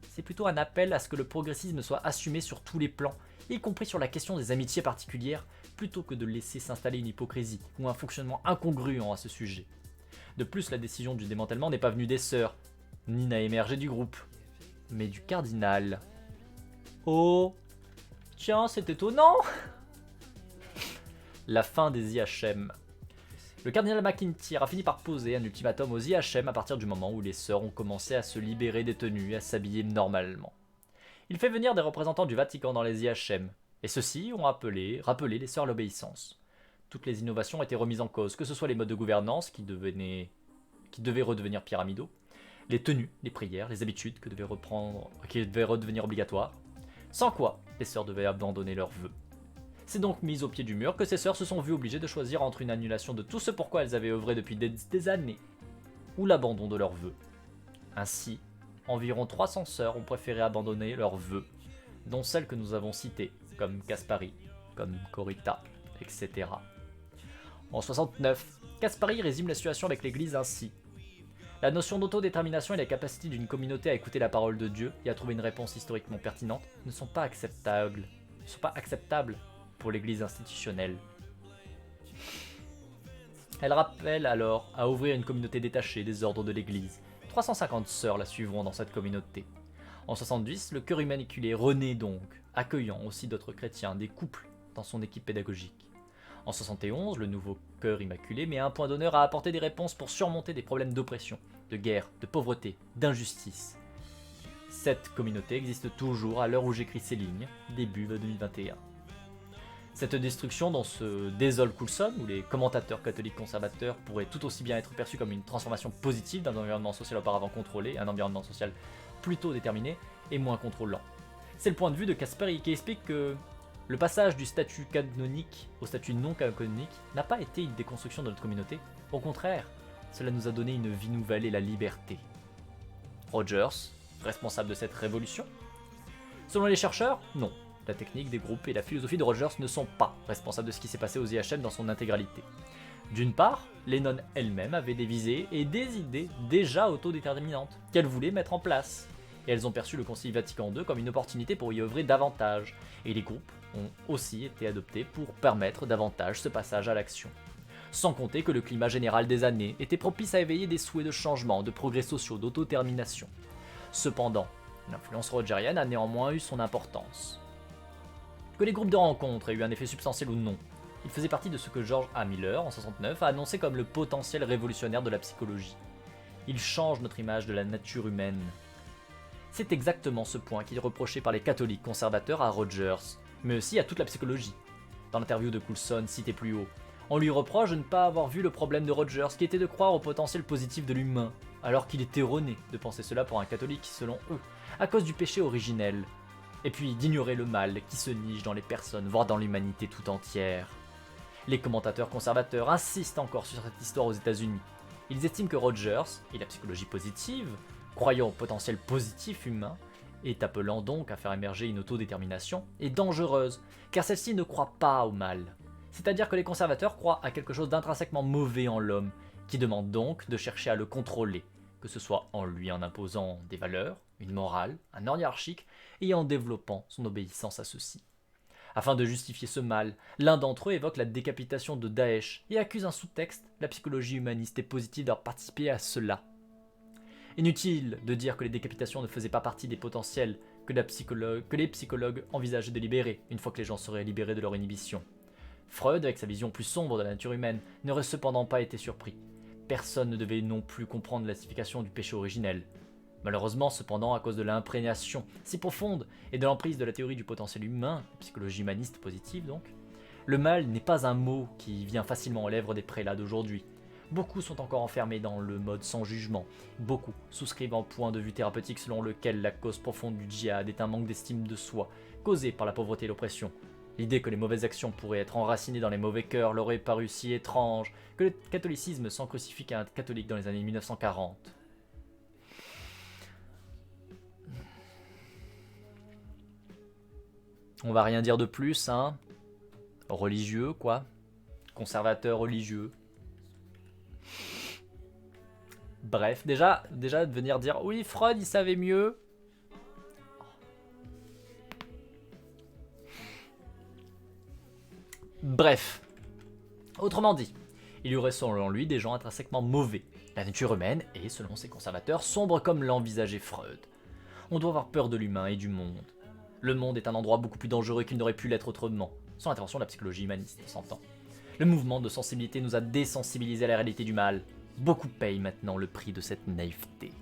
c'est plutôt un appel à ce que le progressisme soit assumé sur tous les plans, y compris sur la question des amitiés particulières, plutôt que de laisser s'installer une hypocrisie ou un fonctionnement incongruent à ce sujet. De plus, la décision du démantèlement n'est pas venue des sœurs, ni n'a émergé du groupe, mais du cardinal. Oh, tiens, c'est étonnant. La fin des IHM. Le cardinal McIntyre a fini par poser un ultimatum aux IHM à partir du moment où les sœurs ont commencé à se libérer des tenues et à s'habiller normalement. Il fait venir des représentants du Vatican dans les IHM, et ceux-ci ont rappelé les sœurs à l'obéissance. Toutes les innovations ont été remises en cause, que ce soit les modes de gouvernance qui devaient redevenir pyramidaux, les tenues, les prières, les habitudes qui devaient redevenir obligatoires, sans quoi les sœurs devaient abandonner leurs vœux. C'est donc mis au pied du mur que ces sœurs se sont vues obligées de choisir entre une annulation de tout ce pourquoi elles avaient œuvré depuis des années, ou l'abandon de leurs vœux. Ainsi, environ 300 sœurs ont préféré abandonner leurs vœux, dont celles que nous avons citées, comme Caspari, comme Corita, etc. En 69, Caspari résume la situation avec l'Église ainsi. La notion d'autodétermination et la capacité d'une communauté à écouter la parole de Dieu et à trouver une réponse historiquement pertinente ne sont pas acceptables pour l'Église institutionnelle. Elle rappelle alors à ouvrir une communauté détachée des ordres de l'Église. 350 sœurs la suivront dans cette communauté. En 70, le cœur immaculé renaît donc, accueillant aussi d'autres chrétiens, des couples, dans son équipe pédagogique. En 71, le nouveau cœur immaculé met un point d'honneur à apporter des réponses pour surmonter des problèmes d'oppression, de guerre, de pauvreté, d'injustice. Cette communauté existe toujours à l'heure où j'écris ces lignes, début 2021. Cette destruction dont se désole Coulson, où les commentateurs catholiques conservateurs pourraient tout aussi bien être perçus comme une transformation positive d'un environnement social auparavant contrôlé, un environnement social plutôt déterminé et moins contrôlant. C'est le point de vue de Caspari qui explique que le passage du statut canonique au statut non canonique n'a pas été une déconstruction de notre communauté, au contraire, cela nous a donné une vie nouvelle et la liberté. Rogers, responsable de cette révolution? Selon les chercheurs, non. La technique des groupes et la philosophie de Rogers ne sont pas responsables de ce qui s'est passé aux IHM dans son intégralité. D'une part, les nonnes elles-mêmes avaient des visées et des idées déjà autodéterminantes qu'elles voulaient mettre en place. Et elles ont perçu le Concile Vatican II comme une opportunité pour y œuvrer davantage. Et les groupes ont aussi été adoptés pour permettre davantage ce passage à l'action. Sans compter que le climat général des années était propice à éveiller des souhaits de changement, de progrès sociaux, d'autodétermination. Cependant, l'influence rogerienne a néanmoins eu son importance. Que les groupes de rencontres aient eu un effet substantiel ou non, il faisait partie de ce que George A. Miller, en 1969, a annoncé comme le potentiel révolutionnaire de la psychologie. Il change notre image de la nature humaine. C'est exactement ce point qu'il est reproché par les catholiques conservateurs à Rogers, mais aussi à toute la psychologie. Dans l'interview de Coulson cité plus haut, on lui reproche de ne pas avoir vu le problème de Rogers qui était de croire au potentiel positif de l'humain, alors qu'il est erroné de penser cela pour un catholique selon eux, à cause du péché originel. Et puis d'ignorer le mal qui se niche dans les personnes, voire dans l'humanité tout entière. Les commentateurs conservateurs insistent encore sur cette histoire aux États-Unis. Ils estiment que Rogers et la psychologie positive, croyant au potentiel positif humain, et appelant donc à faire émerger une autodétermination, est dangereuse, car celle-ci ne croit pas au mal. C'est-à-dire que les conservateurs croient à quelque chose d'intrinsèquement mauvais en l'homme, qui demande donc de chercher à le contrôler, que ce soit en lui en imposant des valeurs, une morale, un ordre hiérarchique, et en développant son obéissance à ceux-ci. Afin de justifier ce mal, l'un d'entre eux évoque la décapitation de Daesh et accuse un sous-texte, la psychologie humaniste et positive d'avoir participé à cela. Inutile de dire que les décapitations ne faisaient pas partie des potentiels que les psychologues envisageaient de libérer, une fois que les gens seraient libérés de leur inhibition. Freud, avec sa vision plus sombre de la nature humaine, n'aurait cependant pas été surpris. Personne ne devait non plus comprendre la signification du péché originel. Malheureusement, cependant, à cause de l'imprégnation si profonde et de l'emprise de la théorie du potentiel humain, la psychologie humaniste positive donc, le mal n'est pas un mot qui vient facilement aux lèvres des prélats d'aujourd'hui. Beaucoup sont encore enfermés dans le mode sans jugement, beaucoup souscrivent un point de vue thérapeutique selon lequel la cause profonde du djihad est un manque d'estime de soi, causé par la pauvreté et l'oppression. L'idée que les mauvaises actions pourraient être enracinées dans les mauvais cœurs leur est paru si étrange que le catholicisme s'en crucifie qu'à un catholique dans les années 1940. On va rien dire de plus, hein. Religieux, quoi. Conservateur religieux. Bref, déjà de venir dire oui, Freud il savait mieux. Bref, autrement dit, il y aurait selon lui des gens intrinsèquement mauvais. La nature humaine est, selon ses conservateurs, sombre comme l'envisageait Freud. On doit avoir peur de l'humain et du monde. Le monde est un endroit beaucoup plus dangereux qu'il n'aurait pu l'être autrement, sans l'intervention de la psychologie humaniste, s'entend. Le mouvement de sensibilité nous a désensibilisés à la réalité du mal. Beaucoup payent maintenant le prix de cette naïveté.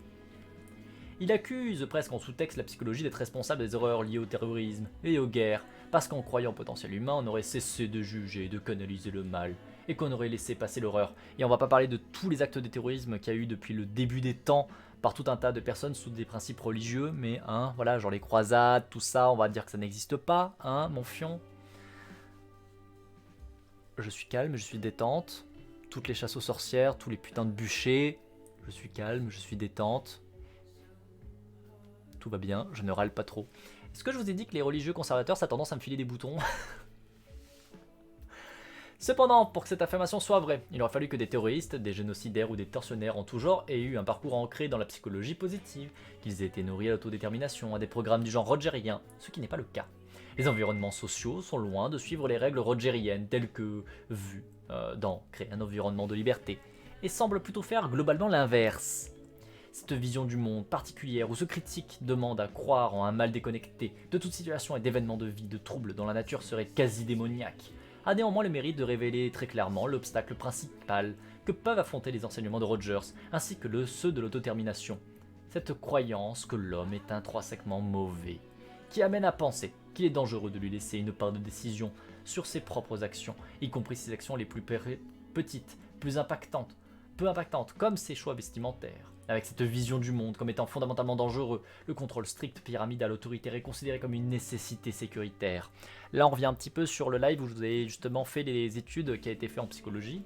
Il accuse presque en sous-texte la psychologie d'être responsable des horreurs liées au terrorisme et aux guerres, parce qu'en croyant au potentiel humain, on aurait cessé de juger et de canaliser le mal, et qu'on aurait laissé passer l'horreur. Et on va pas parler de tous les actes de terrorisme qu'il y a eu depuis le début des temps, par tout un tas de personnes sous des principes religieux, mais voilà, genre les croisades, tout ça, on va dire que ça n'existe pas, mon fion. Je suis calme, je suis détente. Toutes les chasses aux sorcières, tous les putains de bûchers, je suis calme, je suis détente. Tout va bien, je ne râle pas trop. Est-ce que je vous ai dit que les religieux conservateurs, ça a tendance à me filer des boutons? Cependant, pour que cette affirmation soit vraie, il aurait fallu que des terroristes, des génocidaires ou des tortionnaires en tout genre aient eu un parcours ancré dans la psychologie positive, qu'ils aient été nourris à l'autodétermination, à des programmes du genre rogérien, ce qui n'est pas le cas. Les environnements sociaux sont loin de suivre les règles rogériennes telles que vues dans Créer un environnement de liberté, et semblent plutôt faire globalement l'inverse. Cette vision du monde particulière où ce critique demande à croire en un mal déconnecté de toute situation et d'événements de vie, de troubles dont la nature serait quasi démoniaque, a néanmoins le mérite de révéler très clairement l'obstacle principal que peuvent affronter les enseignements de Rogers, ainsi que ceux de l'autodétermination. Cette croyance que l'homme est intrinsèquement mauvais, qui amène à penser qu'il est dangereux de lui laisser une part de décision sur ses propres actions, y compris ses actions les plus petites, peu impactantes, comme ses choix vestimentaires. Avec cette vision du monde comme étant fondamentalement dangereux, le contrôle strict pyramidal autoritaire est considéré comme une nécessité sécuritaire. Là on revient un petit peu sur le live où je vous ai justement fait les études qui a été fait en psychologie,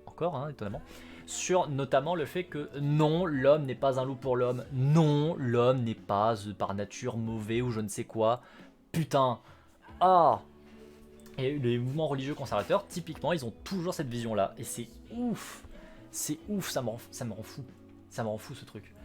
encore étonnamment, sur notamment le fait que non, l'homme n'est pas un loup pour l'homme, non, l'homme n'est pas par nature mauvais ou je ne sais quoi, putain, Et les mouvements religieux conservateurs, typiquement, ils ont toujours cette vision-là, et c'est ouf, ça me rend fou. Ça me rend fou ce truc.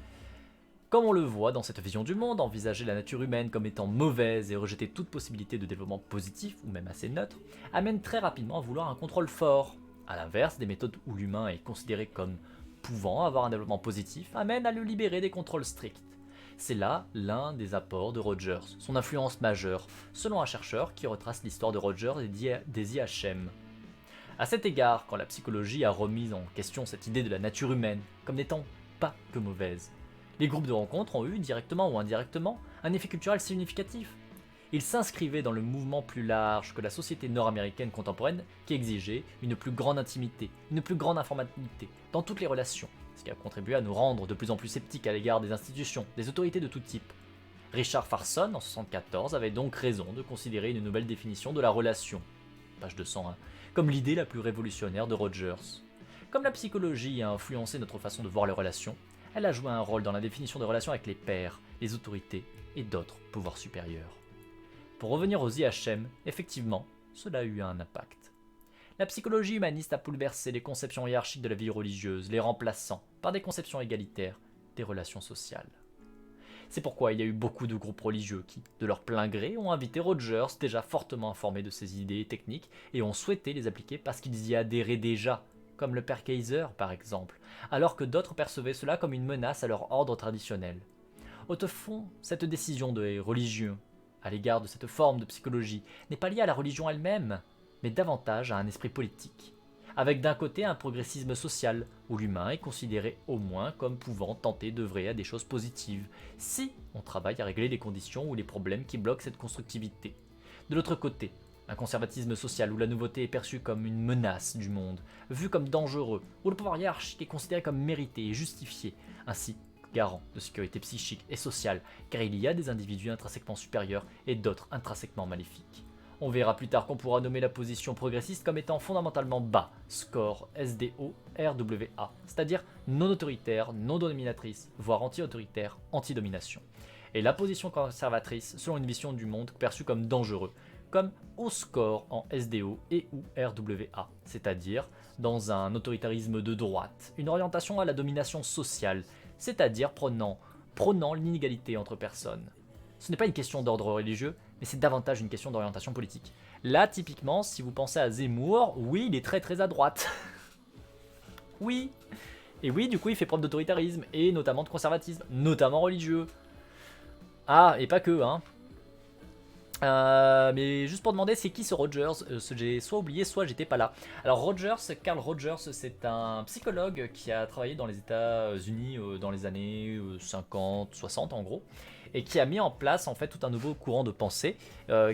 Comme on le voit dans cette vision du monde, envisager la nature humaine comme étant mauvaise et rejeter toute possibilité de développement positif, ou même assez neutre, amène très rapidement à vouloir un contrôle fort. A l'inverse, des méthodes où l'humain est considéré comme pouvant avoir un développement positif amènent à le libérer des contrôles stricts. C'est là l'un des apports de Rogers, son influence majeure, selon un chercheur qui retrace l'histoire de Rogers et des IHM. A cet égard, quand la psychologie a remis en question cette idée de la nature humaine comme n'étant pas que mauvaise, les groupes de rencontres ont eu, directement ou indirectement, un effet culturel significatif. Ils s'inscrivaient dans le mouvement plus large que la société nord-américaine contemporaine qui exigeait une plus grande intimité, une plus grande informalité dans toutes les relations, ce qui a contribué à nous rendre de plus en plus sceptiques à l'égard des institutions, des autorités de tout type. Richard Farson, en 1974, avait donc raison de considérer une nouvelle définition de la relation, page 201, comme l'idée la plus révolutionnaire de Rogers. Comme la psychologie a influencé notre façon de voir les relations, elle a joué un rôle dans la définition de relations avec les pairs, les autorités et d'autres pouvoirs supérieurs. Pour revenir aux IHM, effectivement, cela a eu un impact. La psychologie humaniste a bouleversé les conceptions hiérarchiques de la vie religieuse, les remplaçant par des conceptions égalitaires des relations sociales. C'est pourquoi il y a eu beaucoup de groupes religieux qui, de leur plein gré, ont invité Rogers, déjà fortement informé de ses idées et techniques, et ont souhaité les appliquer parce qu'ils y adhéraient déjà, comme le père Kaiser par exemple, alors que d'autres percevaient cela comme une menace à leur ordre traditionnel. Au fond, cette décision des religieux à l'égard de cette forme de psychologie n'est pas liée à la religion elle-même, mais davantage à un esprit politique, avec d'un côté un progressisme social, où l'humain est considéré au moins comme pouvant tenter d'œuvrer à des choses positives, si on travaille à régler les conditions ou les problèmes qui bloquent cette constructivité. De l'autre côté, un conservatisme social où la nouveauté est perçue comme une menace du monde, vu comme dangereux, où le pouvoir hiérarchique est considéré comme mérité et justifié, ainsi garant de sécurité psychique et sociale, car il y a des individus intrinsèquement supérieurs et d'autres intrinsèquement maléfiques. On verra plus tard qu'on pourra nommer la position progressiste comme étant fondamentalement bas, score SDO-RWA, c'est-à-dire non autoritaire, non dominatrice, voire anti-autoritaire, anti-domination. et la position conservatrice selon une vision du monde perçue comme dangereux, comme au score en SDO et ou RWA, c'est-à-dire dans un autoritarisme de droite, une orientation à la domination sociale, c'est-à-dire prônant l'inégalité entre personnes. Ce n'est pas une question d'ordre religieux, mais c'est davantage une question d'orientation politique. Là, typiquement, si vous pensez à Zemmour, oui, il est très très à droite. Oui. Et oui, du coup, il fait preuve d'autoritarisme, et notamment de conservatisme, notamment religieux. Ah, et pas que, hein. Mais juste pour demander, c'est qui ce Rogers? J'ai soit oublié, soit j'étais pas là. Alors Carl Rogers, c'est un psychologue qui a travaillé dans les États-Unis dans les années 50, 60 en gros, et qui a mis en place en fait tout un nouveau courant de pensée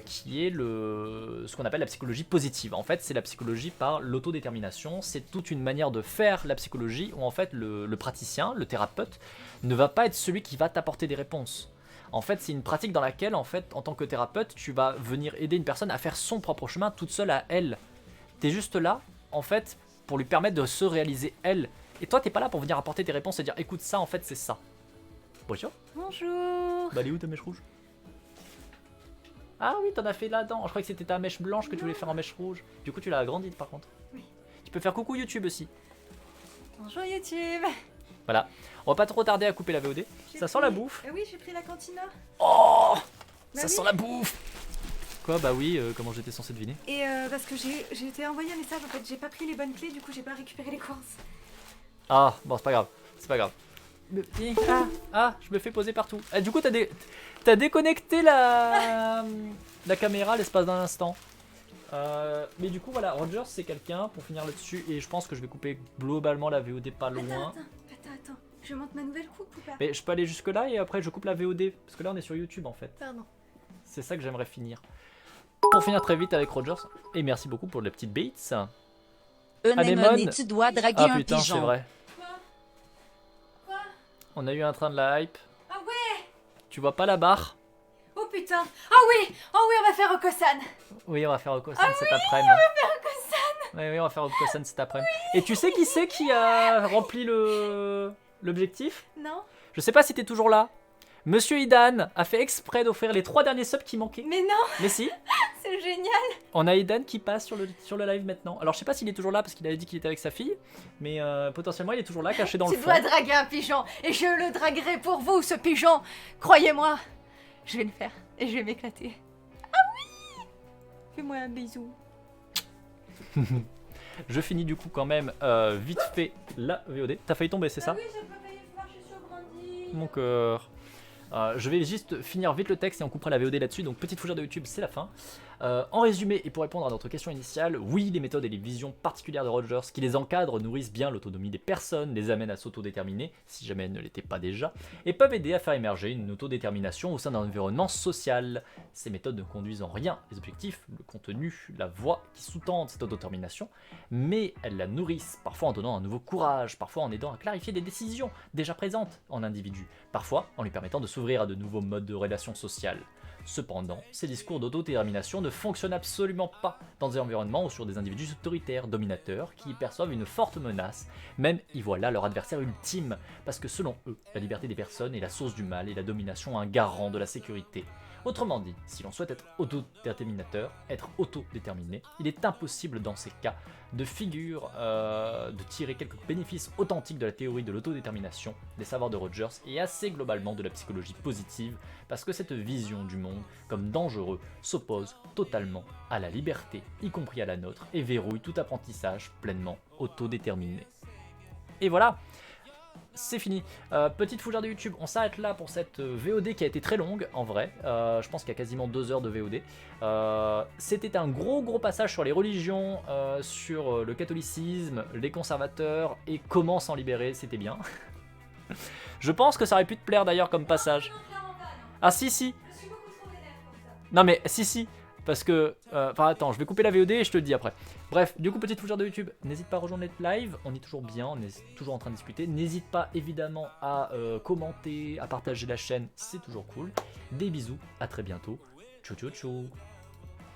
qui est ce qu'on appelle la psychologie positive. En fait, c'est la psychologie par l'autodétermination. C'est toute une manière de faire la psychologie où en fait le praticien, le thérapeute, ne va pas être celui qui va t'apporter des réponses. En fait, c'est une pratique dans laquelle, en fait, en tant que thérapeute, tu vas venir aider une personne à faire son propre chemin toute seule à elle. T'es juste là, en fait, pour lui permettre de se réaliser elle. Et toi, t'es pas là pour venir apporter tes réponses et dire écoute ça, en fait, c'est ça. Bonjour. Bonjour. Bah, elle est où ta mèche rouge? Ah oui, t'en as fait là-dedans. Je croyais que c'était ta mèche blanche que tu voulais faire en mèche rouge. Du coup, tu l'as agrandie par contre. Oui. Tu peux faire coucou YouTube aussi. Bonjour YouTube. Voilà. On va pas trop tarder à couper la VOD. Ça sent la bouffe. Oui, j'ai pris la cantina. Oh, Bah ça oui. sent la bouffe. Quoi? Bah oui, comment j'étais censé deviner? Et parce que j'ai été envoyé un message, en fait, j'ai pas pris les bonnes clés, du coup j'ai pas récupéré les courses. Ah, bon, c'est pas grave. C'est pas grave. Ah, je me fais poser partout. Ah, du coup, t'as déconnecté la caméra l'espace d'un instant. Mais du coup, voilà, Rogers, c'est quelqu'un, pour finir là-dessus, et je pense que je vais couper globalement la VOD pas loin. Attends. Je monte ma nouvelle coupe ou pas? Mais je peux aller jusque là et après je coupe la VOD, parce que là on est sur YouTube en fait. Pardon. C'est ça que j'aimerais finir. Pour finir très vite avec Rogers, et merci beaucoup pour les petites baits. Anémone, tu dois draguer Ah un putain, c'est pigeon. vrai. Quoi? On a eu un train de la hype. Ah ouais. Tu vois pas la barre? Oh putain. Ah oui, on va faire Okosan. Oui, on va faire Okosan cet après-midi. Oui, on va faire Okosan cet après-midi. Et tu sais qui c'est qui a rempli l'objectif? Non. Je sais pas si t'es toujours là. Monsieur Idan a fait exprès d'offrir les 3 derniers subs qui manquaient. Mais non, Mais si, c'est génial. on a Idan qui passe sur le live maintenant. Alors je sais pas s'il est toujours là parce qu'il avait dit qu'il était avec sa fille, mais potentiellement il est toujours là, caché dans Tu le fond. dois draguer un pigeon et je le draguerai pour vous, ce pigeon. Croyez-moi, je vais le faire et je vais m'éclater. Ah oui. Fais-moi un bisou. Je finis du coup quand même vite fait la VOD. T'as failli tomber, c'est ça? Oui, j'ai pas failli marcher sur Brandy. Mon cœur. Je vais juste finir vite le texte et on coupera la VOD là-dessus. Donc petite fougère de YouTube, c'est la fin. En résumé, et pour répondre à notre question initiale, oui, les méthodes et les visions particulières de Rogers qui les encadrent nourrissent bien l'autonomie des personnes, les amènent à s'autodéterminer, si jamais elles ne l'étaient pas déjà, et peuvent aider à faire émerger une autodétermination au sein d'un environnement social. Ces méthodes ne conduisent en rien les objectifs, le contenu, la voie qui sous-tendent cette autodétermination, mais elles la nourrissent, parfois en donnant un nouveau courage, parfois en aidant à clarifier des décisions déjà présentes en individu, parfois en lui permettant de s'ouvrir à de nouveaux modes de relations sociales. Cependant, ces discours d'autodétermination ne fonctionnent absolument pas dans des environnements ou sur des individus autoritaires, dominateurs, qui y perçoivent une forte menace, même y voient là leur adversaire ultime, parce que selon eux, la liberté des personnes est la source du mal et la domination un garant de la sécurité. Autrement dit, si l'on souhaite être autodéterminateur, être autodéterminé, il est impossible dans ces cas de tirer quelques bénéfices authentiques de la théorie de l'autodétermination, des savoirs de Rogers et assez globalement de la psychologie positive, parce que cette vision du monde comme dangereux s'oppose totalement à la liberté, y compris à la nôtre, et verrouille tout apprentissage pleinement autodéterminé. Et voilà, c'est fini. Petite fougère de YouTube, on s'arrête là pour cette VOD qui a été très longue en vrai. Je pense qu'il y a quasiment 2 heures de VOD. C'était un gros passage sur les religions, sur le catholicisme, les conservateurs et comment s'en libérer, c'était bien. Je pense que ça aurait pu te plaire d'ailleurs comme passage. Ah si. Je suis beaucoup trop vénère pour ça. Non mais si. Parce que... Enfin attends, je vais couper la VOD et je te le dis après. Bref, du coup, petite fougère de YouTube, n'hésite pas à rejoindre les live, on est toujours bien, on est toujours en train de discuter. N'hésite pas évidemment à commenter, à partager la chaîne, c'est toujours cool. Des bisous, à très bientôt. Ciao.